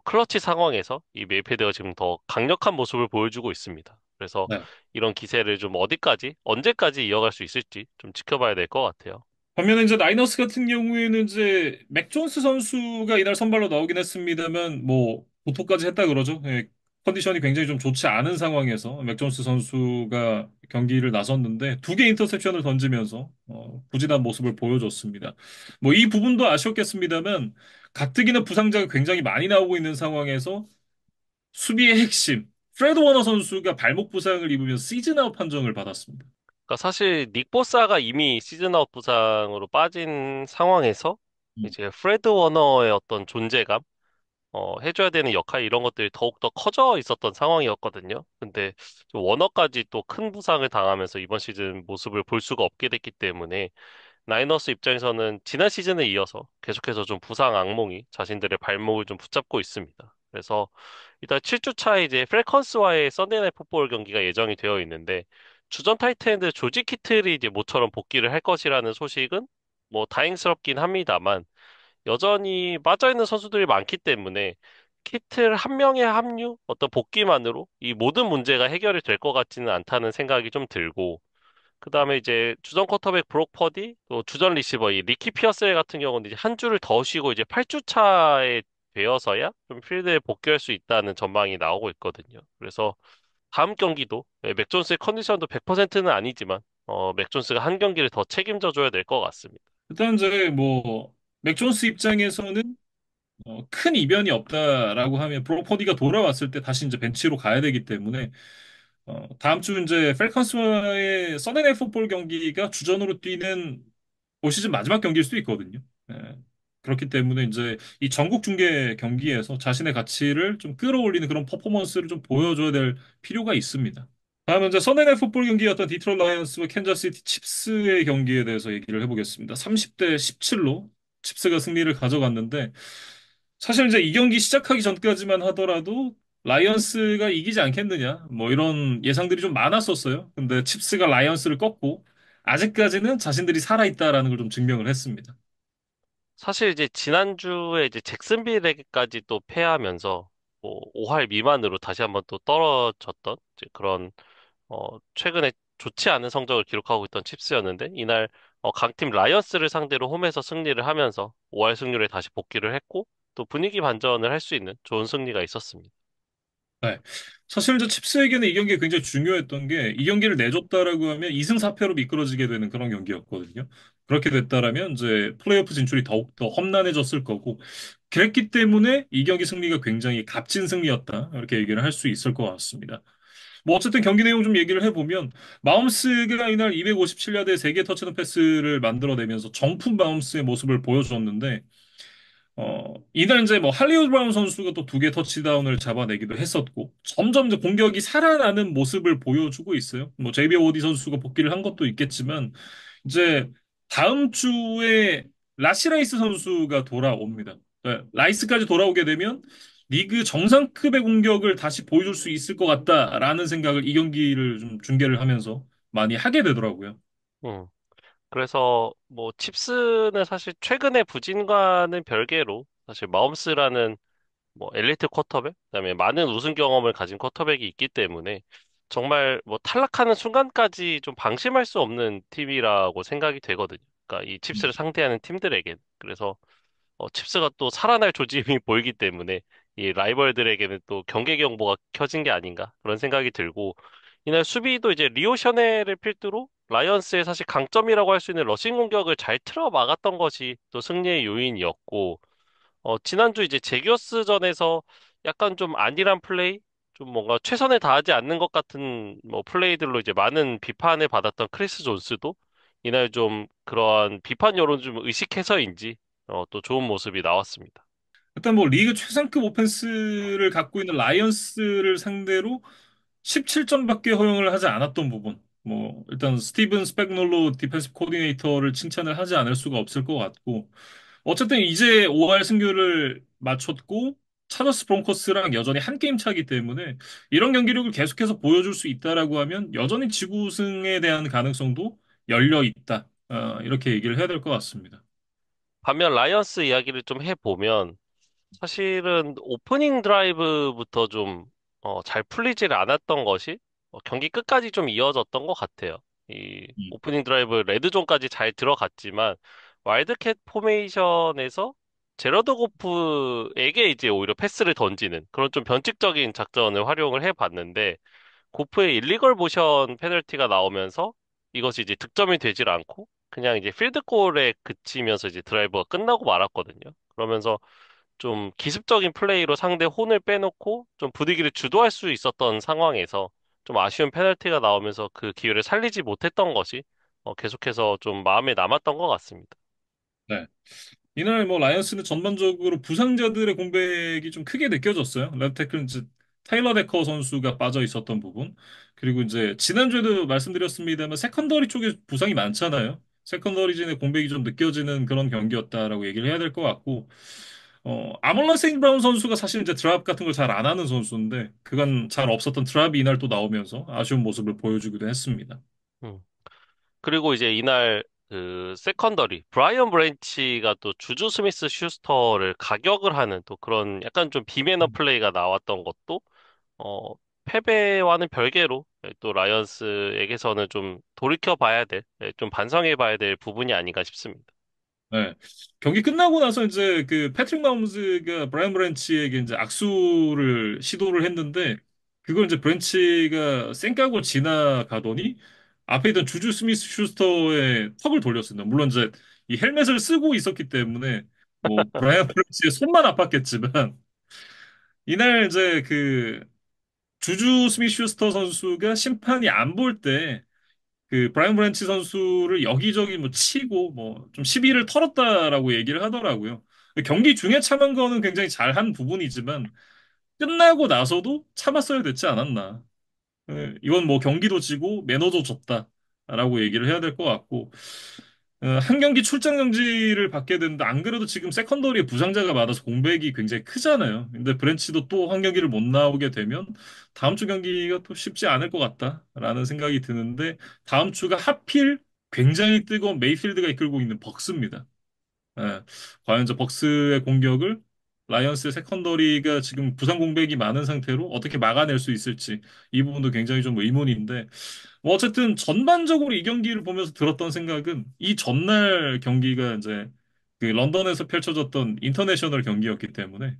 클러치 상황에서 이 메이패드가 지금 더 강력한 모습을 보여주고 있습니다. 그래서 네. 이런 기세를 좀 어디까지, 언제까지 이어갈 수 있을지 좀 지켜봐야 될 것 같아요. 반면에 이제 나이너스 같은 경우에는 이제 맥 존스 선수가 이날 선발로 나오긴 했습니다만 뭐 보토까지 했다 그러죠. 예, 컨디션이 굉장히 좀 좋지 않은 상황에서 맥 존스 선수가 경기를 나섰는데 두 개 인터셉션을 던지면서 부진한 모습을 보여줬습니다. 뭐 이 부분도 아쉬웠겠습니다만 가뜩이나 부상자가 굉장히 많이 나오고 있는 상황에서 수비의 핵심 프레드 워너 선수가 발목 부상을 입으면서 시즌 아웃 판정을 받았습니다. 그러니까 사실 닉 보사가 이미 시즌 아웃 부상으로 빠진 상황에서 음. 이제 프레드 워너의 어떤 존재감, 해줘야 되는 역할 이런 것들이 더욱더 커져 있었던 상황이었거든요. 근데 좀 워너까지 또 큰 부상을 당하면서 이번 시즌 모습을 볼 수가 없게 됐기 때문에 나이너스 입장에서는 지난 시즌에 이어서 계속해서 좀 부상 악몽이 자신들의 발목을 좀 붙잡고 있습니다. 그래서 일단 7주 차에 이제 프레컨스와의 썬데이 나잇 풋볼 경기가 예정이 되어 있는데 주전 타이트엔드 조지 키틀이 이제 모처럼 복귀를 할 것이라는 소식은 뭐 다행스럽긴 합니다만 여전히 빠져있는 선수들이 많기 때문에 키틀 한 명의 합류, 어떤 복귀만으로 이 모든 문제가 해결이 될 것 같지는 않다는 생각이 좀 들고 그 다음에 이제 주전 쿼터백 브록 퍼디, 또 주전 리시버 이 리키 피어스 같은 경우는 이제 한 주를 더 쉬고 이제 8주 차에 되어서야 좀 필드에 복귀할 수 있다는 전망이 나오고 있거든요. 그래서 다음 경기도 맥 존스의 컨디션도 100%는 아니지만 맥 존스가 한 경기를 더 책임져 줘야 될 것 같습니다. 일단 이제 뭐 맥존스 입장에서는 큰 이변이 없다라고 하면 브로퍼디가 돌아왔을 때 다시 이제 벤치로 가야 되기 때문에 다음 주 이제 펠컨스와의 서든의 풋볼 경기가 주전으로 뛰는 올 시즌 마지막 경기일 수도 있거든요. 예. 그렇기 때문에 이제 이 전국 중계 경기에서 자신의 가치를 좀 끌어올리는 그런 퍼포먼스를 좀 보여줘야 될 필요가 있습니다. 다음은 이제 선행의 풋볼 경기였던 디트로이트 라이언스와 캔자스시티 칩스의 경기에 대해서 얘기를 해보겠습니다. 30대 17로 칩스가 승리를 가져갔는데 사실 이제 이 경기 시작하기 전까지만 하더라도 라이언스가 이기지 않겠느냐 뭐 이런 예상들이 좀 많았었어요. 근데 칩스가 라이언스를 꺾고 아직까지는 자신들이 살아있다라는 걸 좀 증명을 했습니다. 사실 이제 지난주에 이제 잭슨빌에게까지 또 패하면서 뭐 5할 미만으로 다시 한번 또 떨어졌던 이제 그런 최근에 좋지 않은 성적을 기록하고 있던 칩스였는데, 이날, 강팀 라이언스를 상대로 홈에서 승리를 하면서 5할 승률에 다시 복귀를 했고, 또 분위기 반전을 할 수 있는 좋은 승리가 있었습니다. 네. 사실 이제 칩스에게는 이 경기가 굉장히 중요했던 게 이 경기를 내줬다라고 하면 2승 4패로 미끄러지게 되는 그런 경기였거든요. 그렇게 됐다라면 이제 플레이오프 진출이 더욱더 험난해졌을 거고 그랬기 때문에 이 경기 승리가 굉장히 값진 승리였다. 이렇게 얘기를 할 수 있을 것 같습니다. 뭐 어쨌든 경기 내용 좀 얘기를 해보면 마움스가 이날 257야드에 3개 터치던 패스를 만들어내면서 정품 마움스의 모습을 보여줬는데 이날 이제 뭐 할리우드 브라운 선수가 또 2개 터치다운을 잡아내기도 했었고, 점점 이제 공격이 살아나는 모습을 보여주고 있어요. 뭐 제이비 오디 선수가 복귀를 한 것도 있겠지만, 이제 다음 주에 라시라이스 선수가 돌아옵니다. 네, 라이스까지 돌아오게 되면 리그 정상급의 공격을 다시 보여줄 수 있을 것 같다라는 생각을 이 경기를 좀 중계를 하면서 많이 하게 되더라고요. 음. 그래서 뭐 칩스는 사실 최근의 부진과는 별개로 사실 마홈스라는 뭐 엘리트 쿼터백, 그다음에 많은 우승 경험을 가진 쿼터백이 있기 때문에 정말 뭐 탈락하는 순간까지 좀 방심할 수 없는 팀이라고 생각이 되거든요. 그러니까 이 칩스를 상대하는 팀들에게. 그래서 칩스가 또 살아날 조짐이 보이기 때문에 이 라이벌들에게는 또 경계 경보가 켜진 게 아닌가 그런 생각이 들고 이날 수비도 이제 리오 셔넬을 필두로 라이언스의 사실 강점이라고 할 수 있는 러싱 공격을 잘 틀어 막았던 것이 또 승리의 요인이었고 지난주 이제 제기어스전에서 약간 좀 안일한 플레이, 좀 뭔가 최선을 다하지 않는 것 같은 뭐 플레이들로 이제 많은 비판을 받았던 크리스 존스도 이날 좀 그러한 비판 여론 좀 의식해서인지 또 좋은 모습이 나왔습니다. 일단 뭐 리그 최상급 오펜스를 갖고 있는 라이언스를 상대로 17점밖에 허용을 하지 않았던 부분. 뭐 일단 스티븐 스백놀로 디펜스 코디네이터를 칭찬을 하지 않을 수가 없을 것 같고 어쨌든 이제 5할 승률을 맞췄고 차저스 브론코스랑 여전히 한 게임 차기 때문에 이런 경기력을 계속해서 보여줄 수 있다라고 하면 여전히 지구 우승에 대한 가능성도 열려 있다. 이렇게 얘기를 해야 될 것 같습니다. 반면 라이언스 이야기를 좀 해보면 사실은 오프닝 드라이브부터 좀, 잘 풀리지를 않았던 것이 경기 끝까지 좀 이어졌던 것 같아요. 이 음. 오프닝 드라이브 레드존까지 잘 들어갔지만 와일드캣 포메이션에서 제러드 고프에게 이제 오히려 패스를 던지는 그런 좀 변칙적인 작전을 활용을 해봤는데 고프의 일리걸 모션 페널티가 나오면서 이것이 이제 득점이 되질 않고 그냥 이제 필드골에 그치면서 이제 드라이브가 끝나고 말았거든요. 그러면서 좀 기습적인 플레이로 상대 혼을 빼놓고 좀 분위기를 주도할 수 있었던 상황에서 좀 아쉬운 페널티가 나오면서 그 기회를 살리지 못했던 것이 계속해서 좀 마음에 남았던 것 같습니다. 네. 이날 뭐 라이언스는 전반적으로 부상자들의 공백이 좀 크게 느껴졌어요. 레프트 태클은 이제 타일러 데커 선수가 빠져 있었던 부분. 그리고 이제 지난주에도 말씀드렸습니다만 세컨더리 쪽에 부상이 많잖아요. 세컨더리진의 공백이 좀 느껴지는 그런 경기였다라고 얘기를 해야 될 것 같고 아몰라 세인 브라운 선수가 사실 이제 드랍 같은 걸 잘 안 하는 선수인데 그간 잘 없었던 드랍이 이날 또 나오면서 아쉬운 모습을 보여주기도 했습니다. 음. 그리고 이제 이날 그 세컨더리 브라이언 브랜치가 또 주주 스미스 슈스터를 가격을 하는 또 그런 약간 좀 비매너 플레이가 나왔던 것도 어, 패배와는 별개로 또 라이언스에게서는 좀 돌이켜 봐야 될, 좀 반성해 봐야 될 부분이 아닌가 싶습니다. 네. 경기 끝나고 나서 이제 그 패트릭 마홈스가 브라이언 브랜치에게 이제 악수를 시도를 했는데 그걸 이제 브랜치가 쌩까고 지나가더니 앞에 있던 주주 스미스 슈스터의 턱을 돌렸습니다. 물론 이제 이 헬멧을 쓰고 있었기 때문에 뭐 브라이언 브랜치의 손만 아팠겠지만 이날 이제 그 주주 스미스 슈스터 선수가 심판이 안 볼 때 그 브라이언 브랜치 선수를 여기저기 뭐 치고 뭐 좀 시비를 털었다라고 얘기를 하더라고요. 경기 중에 참은 거는 굉장히 잘한 부분이지만 끝나고 나서도 참았어야 됐지 않았나. 이건 뭐 경기도 지고 매너도 졌다라고 얘기를 해야 될 것 같고 한 경기 출장 정지를 받게 되는데 안 그래도 지금 세컨더리에 부상자가 많아서 공백이 굉장히 크잖아요. 근데 브랜치도 또 한 경기를 못 나오게 되면 다음 주 경기가 또 쉽지 않을 것 같다라는 생각이 드는데 다음 주가 하필 굉장히 뜨거운 메이필드가 이끌고 있는 벅스입니다. 예. 과연 저 벅스의 공격을 라이언스의 세컨더리가 지금 부상 공백이 많은 상태로 어떻게 막아낼 수 있을지 이 부분도 굉장히 좀 의문인데 뭐 어쨌든 전반적으로 이 경기를 보면서 들었던 생각은 이 전날 경기가 이제 그 런던에서 펼쳐졌던 인터내셔널 경기였기 때문에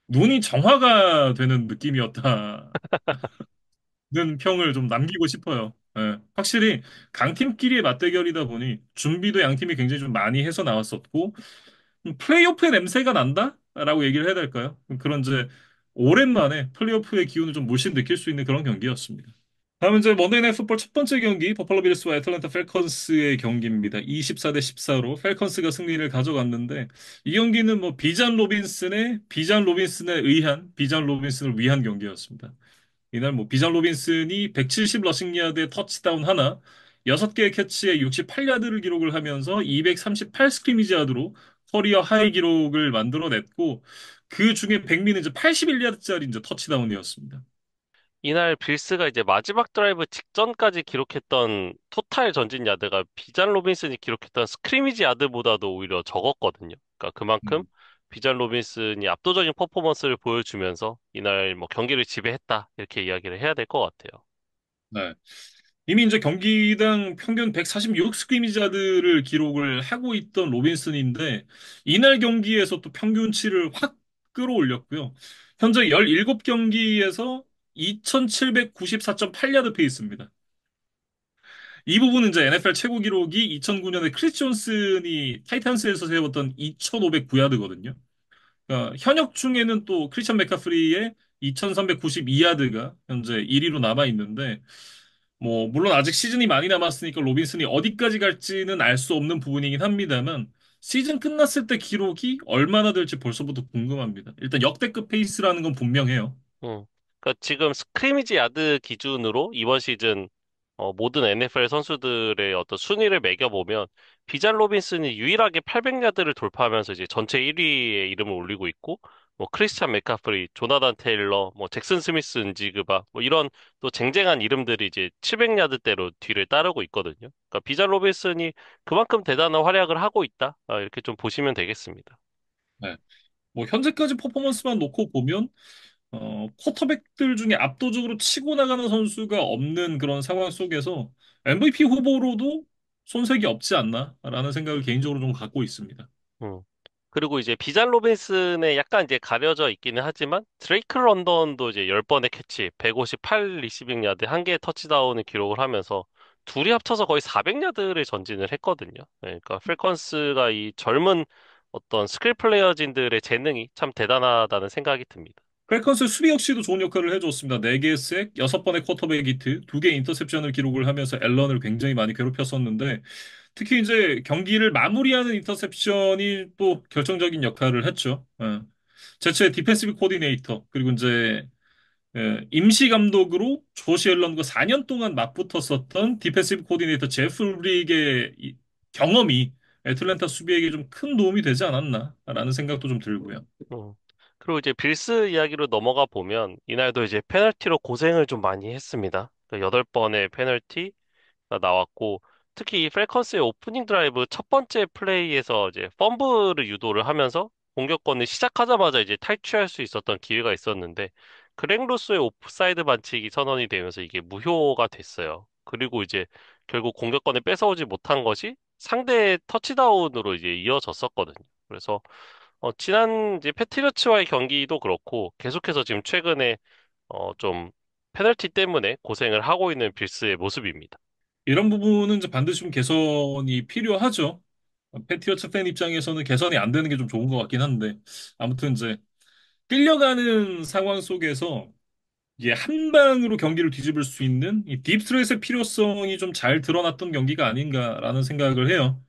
눈이 정화가 되는 느낌이었다는 평을 좀 남기고 싶어요. 예. 확실히 강팀끼리의 맞대결이다 보니 준비도 양 팀이 굉장히 좀 많이 해서 나왔었고 플레이오프의 냄새가 난다라고 얘기를 해야 될까요? 그런 이제 오랜만에 플레이오프의 기운을 좀 물씬 느낄 수 있는 그런 경기였습니다. 다음은 이제 먼데이 나잇 풋볼 첫 번째 경기 버팔로 빌스와 애틀랜타 펠컨스의 경기입니다. 24대 14로 펠컨스가 승리를 가져갔는데 이 경기는 뭐 비잔 로빈슨을 위한 경기였습니다. 이날 뭐 비잔 로빈슨이 170 러싱 야드의 터치다운 하나, 6개의 캐치에 68야드를 기록을 하면서 238 스크리미지 야드로 커리어 하이 기록을 만들어냈고 그 중에 백미는 이제 81야드짜리 이제 터치다운이었습니다. 이날 빌스가 이제 마지막 드라이브 직전까지 기록했던 토탈 전진 야드가 비잔 로빈슨이 기록했던 스크리미지 야드보다도 오히려 적었거든요. 그러니까 그만큼 음. 비잔 로빈슨이 압도적인 퍼포먼스를 보여주면서 이날 뭐 경기를 지배했다 이렇게 이야기를 해야 될 것 같아요. 네. 이미 이제 경기당 평균 146 스크리미자드를 기록을 하고 있던 로빈슨인데 이날 경기에서 또 평균치를 확 끌어올렸고요. 현재 17경기에서 2794.8야드 페이스입니다. 이 부분은 이제 NFL 최고 기록이 2009년에 크리스 존슨이 타이탄스에서 세웠던 2509야드거든요. 그러니까 현역 중에는 또 크리스천 맥카프리의 2392야드가 현재 1위로 남아 있는데 뭐, 물론 아직 시즌이 많이 남았으니까 로빈슨이 어디까지 갈지는 알 수 없는 부분이긴 합니다만, 시즌 끝났을 때 기록이 얼마나 될지 벌써부터 궁금합니다. 일단 역대급 페이스라는 건 분명해요. 음. 그러니까 지금 스크리미지 야드 기준으로 이번 시즌 모든 NFL 선수들의 어떤 순위를 매겨보면 비잔 로빈슨이 유일하게 800야드를 돌파하면서 이제 전체 1위에 이름을 올리고 있고 뭐 크리스찬 맥카프리, 조나단 테일러, 뭐 잭슨 스미스 은지그바 뭐 이런 또 쟁쟁한 이름들이 이제 700야드대로 뒤를 따르고 있거든요. 그러니까 비잔 로빈슨이 그만큼 대단한 활약을 하고 있다. 이렇게 좀 보시면 되겠습니다. 네. 뭐 현재까지 퍼포먼스만 놓고 보면 쿼터백들 중에 압도적으로 치고 나가는 선수가 없는 그런 상황 속에서 MVP 후보로도 손색이 없지 않나라는 생각을 개인적으로 좀 갖고 있습니다. 음. 그리고 이제 비잔 로빈슨에 약간 이제 가려져 있기는 하지만 드레이크 런던도 이제 10번의 캐치, 158 리시빙 야드, 1개의 터치다운을 기록을 하면서 둘이 합쳐서 거의 400야드를 전진을 했거든요. 네, 그러니까 필컨스가 이 젊은 어떤 스킬 플레이어진들의 재능이 참 대단하다는 생각이 듭니다. 펠컨스 수비 역시도 좋은 역할을 해줬습니다. 4개의 색, 6번의 쿼터백 히트, 2개의 인터셉션을 기록을 하면서 앨런을 굉장히 많이 괴롭혔었는데 특히 이제 경기를 마무리하는 인터셉션이 또 결정적인 역할을 했죠. 제체 디펜시브 코디네이터 그리고 이제 임시 감독으로 조시 앨런과 4년 동안 맞붙었었던 디펜시브 코디네이터 제프 릭의 경험이 애틀랜타 수비에게 좀 큰 도움이 되지 않았나라는 생각도 좀 들고요. 음. 그리고 이제 빌스 이야기로 넘어가 보면 이날도 이제 페널티로 고생을 좀 많이 했습니다. 8번의 페널티, 나왔고 특히 이 펠컨스의 오프닝 드라이브 첫 번째 플레이에서 이제 펌블을 유도를 하면서 공격권을 시작하자마자 이제 탈취할 수 있었던 기회가 있었는데 그렉 로스의 오프사이드 반칙이 선언이 되면서 이게 무효가 됐어요. 그리고 이제 결국 공격권을 뺏어오지 못한 것이 상대 터치다운으로 이제 이어졌었거든요. 그래서 지난 이제 패트리어츠와의 경기도 그렇고 계속해서 지금 최근에 좀 페널티 때문에 고생을 하고 있는 빌스의 모습입니다. 이런 부분은 이제 반드시 좀 개선이 필요하죠. 패티어츠 팬 입장에서는 개선이 안 되는 게 좀 좋은 것 같긴 한데 아무튼 이제 끌려가는 상황 속에서 이게 한 방으로 경기를 뒤집을 수 있는 이 딥스트레스의 필요성이 좀 잘 드러났던 경기가 아닌가라는 생각을 해요.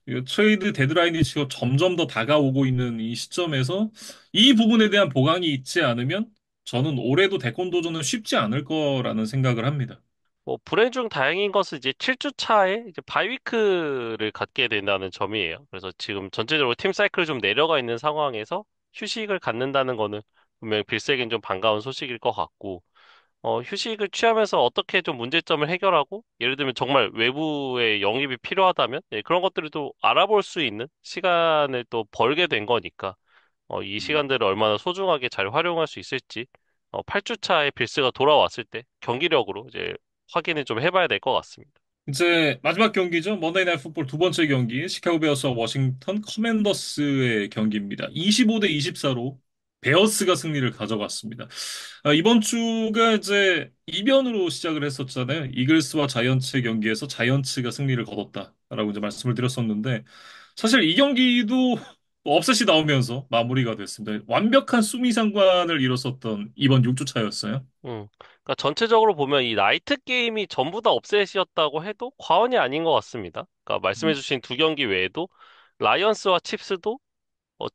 이 트레이드 데드라인이 지금 점점 더 다가오고 있는 이 시점에서 이 부분에 대한 보강이 있지 않으면 저는 올해도 대권 도전은 쉽지 않을 거라는 생각을 합니다. 뭐 불행 중 다행인 것은 이제 7주 차에 이제 바이위크를 갖게 된다는 점이에요. 그래서 지금 전체적으로 팀 사이클이 좀 내려가 있는 상황에서 휴식을 갖는다는 거는 분명히 빌스에겐 좀 반가운 소식일 것 같고, 휴식을 취하면서 어떻게 좀 문제점을 해결하고, 예를 들면 정말 외부의 영입이 필요하다면, 그런 것들을 또 알아볼 수 있는 시간을 또 벌게 된 거니까, 이 시간들을 얼마나 소중하게 잘 활용할 수 있을지, 8주 차에 빌스가 돌아왔을 때 경기력으로 이제 확인을 좀 해봐야 될 것 같습니다. 이제 마지막 경기죠. 먼데이 나잇 풋볼 두 번째 경기 시카고 베어스와 워싱턴 커맨더스의 경기입니다. 25대 24로 베어스가 승리를 가져갔습니다. 이번 주가 이제 이변으로 시작을 했었잖아요. 이글스와 자이언츠의 경기에서 자이언츠가 승리를 거뒀다라고 이제 말씀을 드렸었는데 사실 이 경기도 업셋이 나오면서 마무리가 됐습니다. 완벽한 수미 상관을 이뤘었던 이번 6주 차였어요. 그러니까 전체적으로 보면 이 나이트 게임이 전부 다 업셋이었다고 해도 과언이 아닌 것 같습니다. 그러니까 말씀해주신 두 경기 외에도 라이언스와 칩스도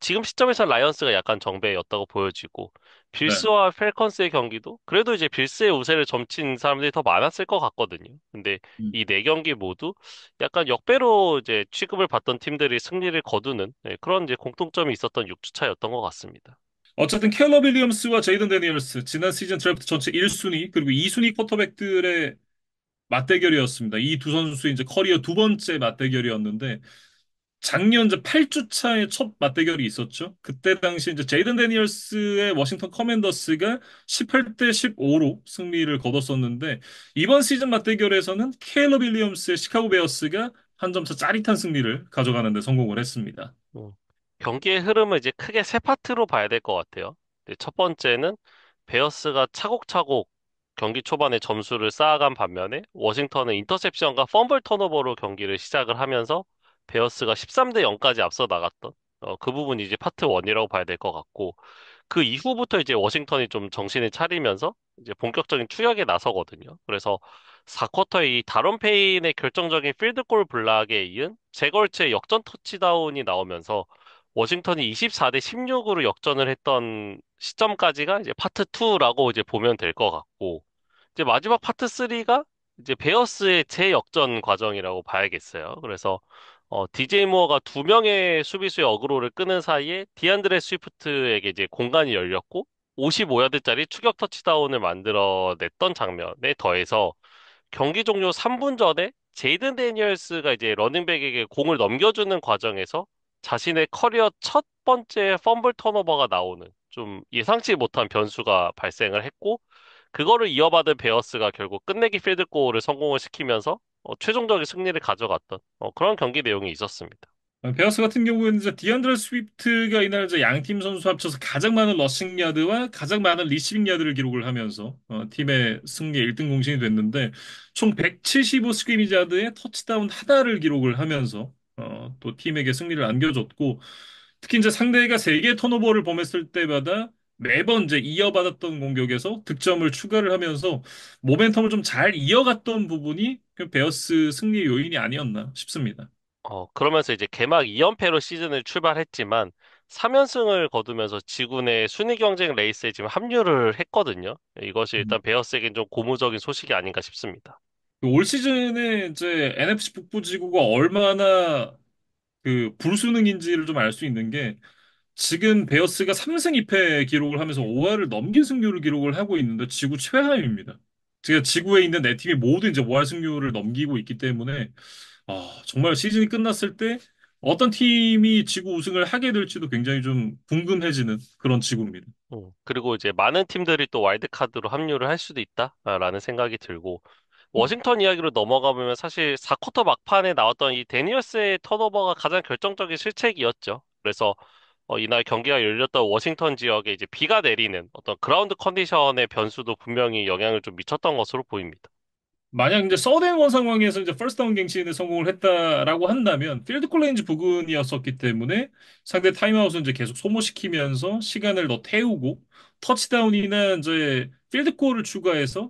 지금 시점에서 라이언스가 약간 정배였다고 보여지고 네. 빌스와 펠컨스의 경기도 그래도 이제 빌스의 우세를 점친 사람들이 더 많았을 것 같거든요. 근데 음. 이 네 경기 모두 약간 역배로 이제 취급을 받던 팀들이 승리를 거두는 그런 이제 공통점이 있었던 6주차였던 것 같습니다. 어쨌든 캘러 윌리엄스와 제이든 데니얼스 지난 시즌 드래프트 전체 1순위 그리고 2순위 쿼터백들의 맞대결이었습니다. 이 두 선수의 이제 커리어 두 번째 맞대결이었는데 작년 이제 8주 차에 첫 맞대결이 있었죠. 그때 당시 이제 제이든 데니얼스의 워싱턴 커맨더스가 18대 15로 승리를 거뒀었는데 이번 시즌 맞대결에서는 캘러 윌리엄스의 시카고 베어스가 한 점 차 짜릿한 승리를 가져가는 데 성공을 했습니다. 음. 경기의 흐름을 이제 크게 세 파트로 봐야 될 것 같아요. 첫 번째는 베어스가 차곡차곡 경기 초반에 점수를 쌓아간 반면에 워싱턴은 인터셉션과 펌블 턴오버로 경기를 시작을 하면서 베어스가 13대 0까지 앞서 나갔던. 그 부분이 이제 파트 1이라고 봐야 될 것 같고, 그 이후부터 이제 워싱턴이 좀 정신을 차리면서 이제 본격적인 투격에 나서거든요. 그래서 4쿼터에 이 다론 페인의 결정적인 필드골 블락에 이은 제걸츠의 역전 터치다운이 나오면서 워싱턴이 24대 16으로 역전을 했던 시점까지가 이제 파트 2라고 이제 보면 될 것 같고, 이제 마지막 파트 3가 이제 베어스의 재역전 과정이라고 봐야겠어요. 그래서 DJ 무어가 두 명의 수비수의 어그로를 끄는 사이에 디안드레 스위프트에게 이제 공간이 열렸고 55야드짜리 추격 터치다운을 만들어냈던 장면에 더해서 경기 종료 3분 전에 제이든 데니얼스가 이제 러닝백에게 공을 넘겨주는 과정에서 자신의 커리어 첫 번째 펌블 턴오버가 나오는 좀 예상치 못한 변수가 발생을 했고 그거를 이어받은 베어스가 결국 끝내기 필드골을 성공을 시키면서 최종적인 승리를 가져갔던 그런 경기 내용이 있었습니다. 베어스 같은 경우에는 이제 디안드레 스위프트가 이날 이제 양팀 선수 합쳐서 가장 많은 러싱 야드와 가장 많은 리시빙 야드를 기록을 하면서 팀의 승리의 1등 공신이 됐는데 총 175 스크리미지 야드에 터치다운 하나를 기록을 하면서 또 팀에게 승리를 안겨줬고 특히 이제 상대가 3개의 턴오버를 범했을 때마다 매번 이제 이어받았던 공격에서 득점을 추가를 하면서 모멘텀을 좀 잘 이어갔던 부분이 그 베어스 승리의 요인이 아니었나 싶습니다. 그러면서 이제 개막 2연패로 시즌을 출발했지만 3연승을 거두면서 지구 내 순위 경쟁 레이스에 지금 합류를 했거든요. 이것이 일단 베어스에겐 좀 고무적인 소식이 아닌가 싶습니다. 올 시즌에 이제 NFC 북부 지구가 얼마나 그 불수능인지를 좀 알 수 있는 게 지금 베어스가 3승 2패 기록을 하면서 5할을 넘긴 승률을 기록을 하고 있는데 지구 최하위입니다. 제가 지구에 있는 네 팀이 모두 이제 5할 승률을 넘기고 있기 때문에 정말 시즌이 끝났을 때 어떤 팀이 지구 우승을 하게 될지도 굉장히 좀 궁금해지는 그런 지구입니다. 그리고 이제 많은 팀들이 또 와일드카드로 합류를 할 수도 있다라는 생각이 들고 워싱턴 이야기로 넘어가보면 사실 4쿼터 막판에 나왔던 이 데니얼스의 턴오버가 가장 결정적인 실책이었죠. 그래서 이날 경기가 열렸던 워싱턴 지역에 이제 비가 내리는 어떤 그라운드 컨디션의 변수도 분명히 영향을 좀 미쳤던 것으로 보입니다. 만약 이제 서den원 상황에서 이제 퍼스트 다운 갱신에 성공을 했다라고 한다면 필드 골 레인지 부근이었었기 때문에 상대 타임아웃을 이제 계속 소모시키면서 시간을 더 태우고 터치다운이나 이제 필드 골을 추가해서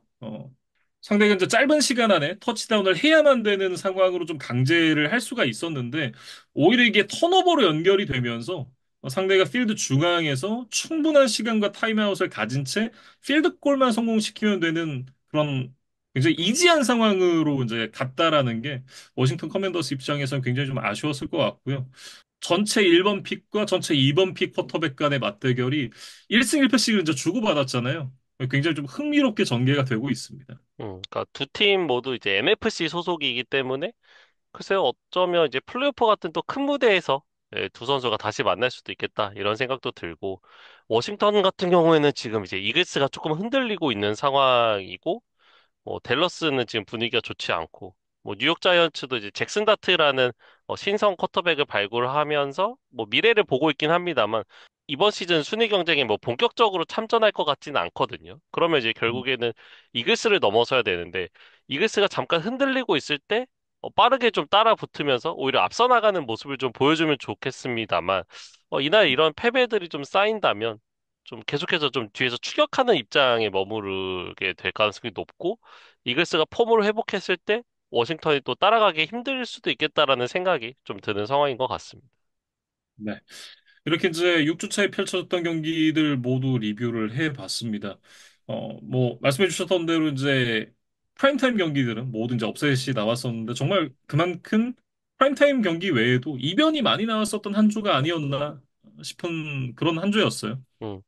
상대가 이제 짧은 시간 안에 터치다운을 해야만 되는 상황으로 좀 강제를 할 수가 있었는데 오히려 이게 턴오버로 연결이 되면서 상대가 필드 중앙에서 충분한 시간과 타임아웃을 가진 채 필드 골만 성공시키면 되는 그런 굉장히 이지한 상황으로 이제 갔다라는 게 워싱턴 커맨더스 입장에서는 굉장히 좀 아쉬웠을 것 같고요. 전체 1번 픽과 전체 2번 픽 쿼터백 간의 맞대결이 1승 1패씩을 이제 주고받았잖아요. 굉장히 좀 흥미롭게 전개가 되고 있습니다. 그러니까 두 팀 모두 이제 MFC 소속이기 때문에 글쎄요, 어쩌면 이제 플레이오프 같은 또 큰 무대에서 두 선수가 다시 만날 수도 있겠다 이런 생각도 들고 워싱턴 같은 경우에는 지금 이제 이글스가 조금 흔들리고 있는 상황이고 댈러스는 지금 분위기가 좋지 않고, 뉴욕 자이언츠도 이제 잭슨 다트라는 신성 쿼터백을 발굴하면서 미래를 보고 있긴 합니다만 이번 시즌 순위 경쟁에 본격적으로 참전할 것 같지는 않거든요. 그러면 이제 결국에는 이글스를 넘어서야 되는데 이글스가 잠깐 흔들리고 있을 때 빠르게 좀 따라 붙으면서 오히려 앞서 나가는 모습을 좀 보여주면 좋겠습니다만 이날 이런 패배들이 좀 쌓인다면 좀 계속해서 좀 뒤에서 추격하는 입장에 머무르게 될 가능성이 높고 이글스가 폼을 회복했을 때 워싱턴이 또 따라가기 힘들 수도 있겠다라는 생각이 좀 드는 상황인 것 같습니다. 네. 이렇게 이제 6주차에 펼쳐졌던 경기들 모두 리뷰를 해봤습니다. 뭐, 말씀해 주셨던 대로 이제 프라임타임 경기들은 모두 이제 업셋이 나왔었는데 정말 그만큼 프라임타임 경기 외에도 이변이 많이 나왔었던 한 주가 아니었나 싶은 그런 한 주였어요. 음.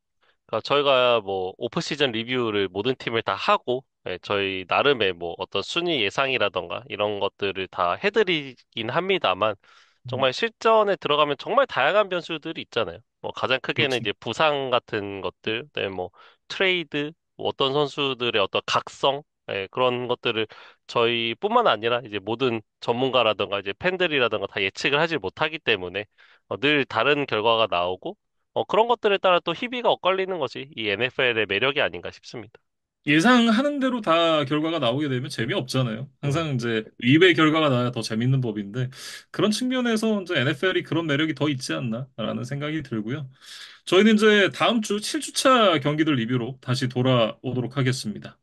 그러니까 저희가 오프 시즌 리뷰를 모든 팀을 다 하고 저희 나름의 어떤 순위 예상이라던가 이런 것들을 다 해드리긴 합니다만 정말 실전에 들어가면 정말 다양한 변수들이 있잖아요. 가장 크게는 그렇죠. 이제 부상 같은 것들, 그다음에 트레이드, 어떤 선수들의 어떤 각성, 그런 것들을 저희뿐만 아니라 이제 모든 전문가라던가 이제 팬들이라던가 다 예측을 하지 못하기 때문에 늘 다른 결과가 나오고 그런 것들에 따라 또 희비가 엇갈리는 것이 이 NFL의 매력이 아닌가 싶습니다. 예상하는 대로 다 결과가 나오게 되면 재미없잖아요. 음. 항상 이제 의외의 결과가 나야 더 재밌는 법인데 그런 측면에서 이제 NFL이 그런 매력이 더 있지 않나라는 생각이 들고요. 저희는 이제 다음 주 7주차 경기들 리뷰로 다시 돌아오도록 하겠습니다.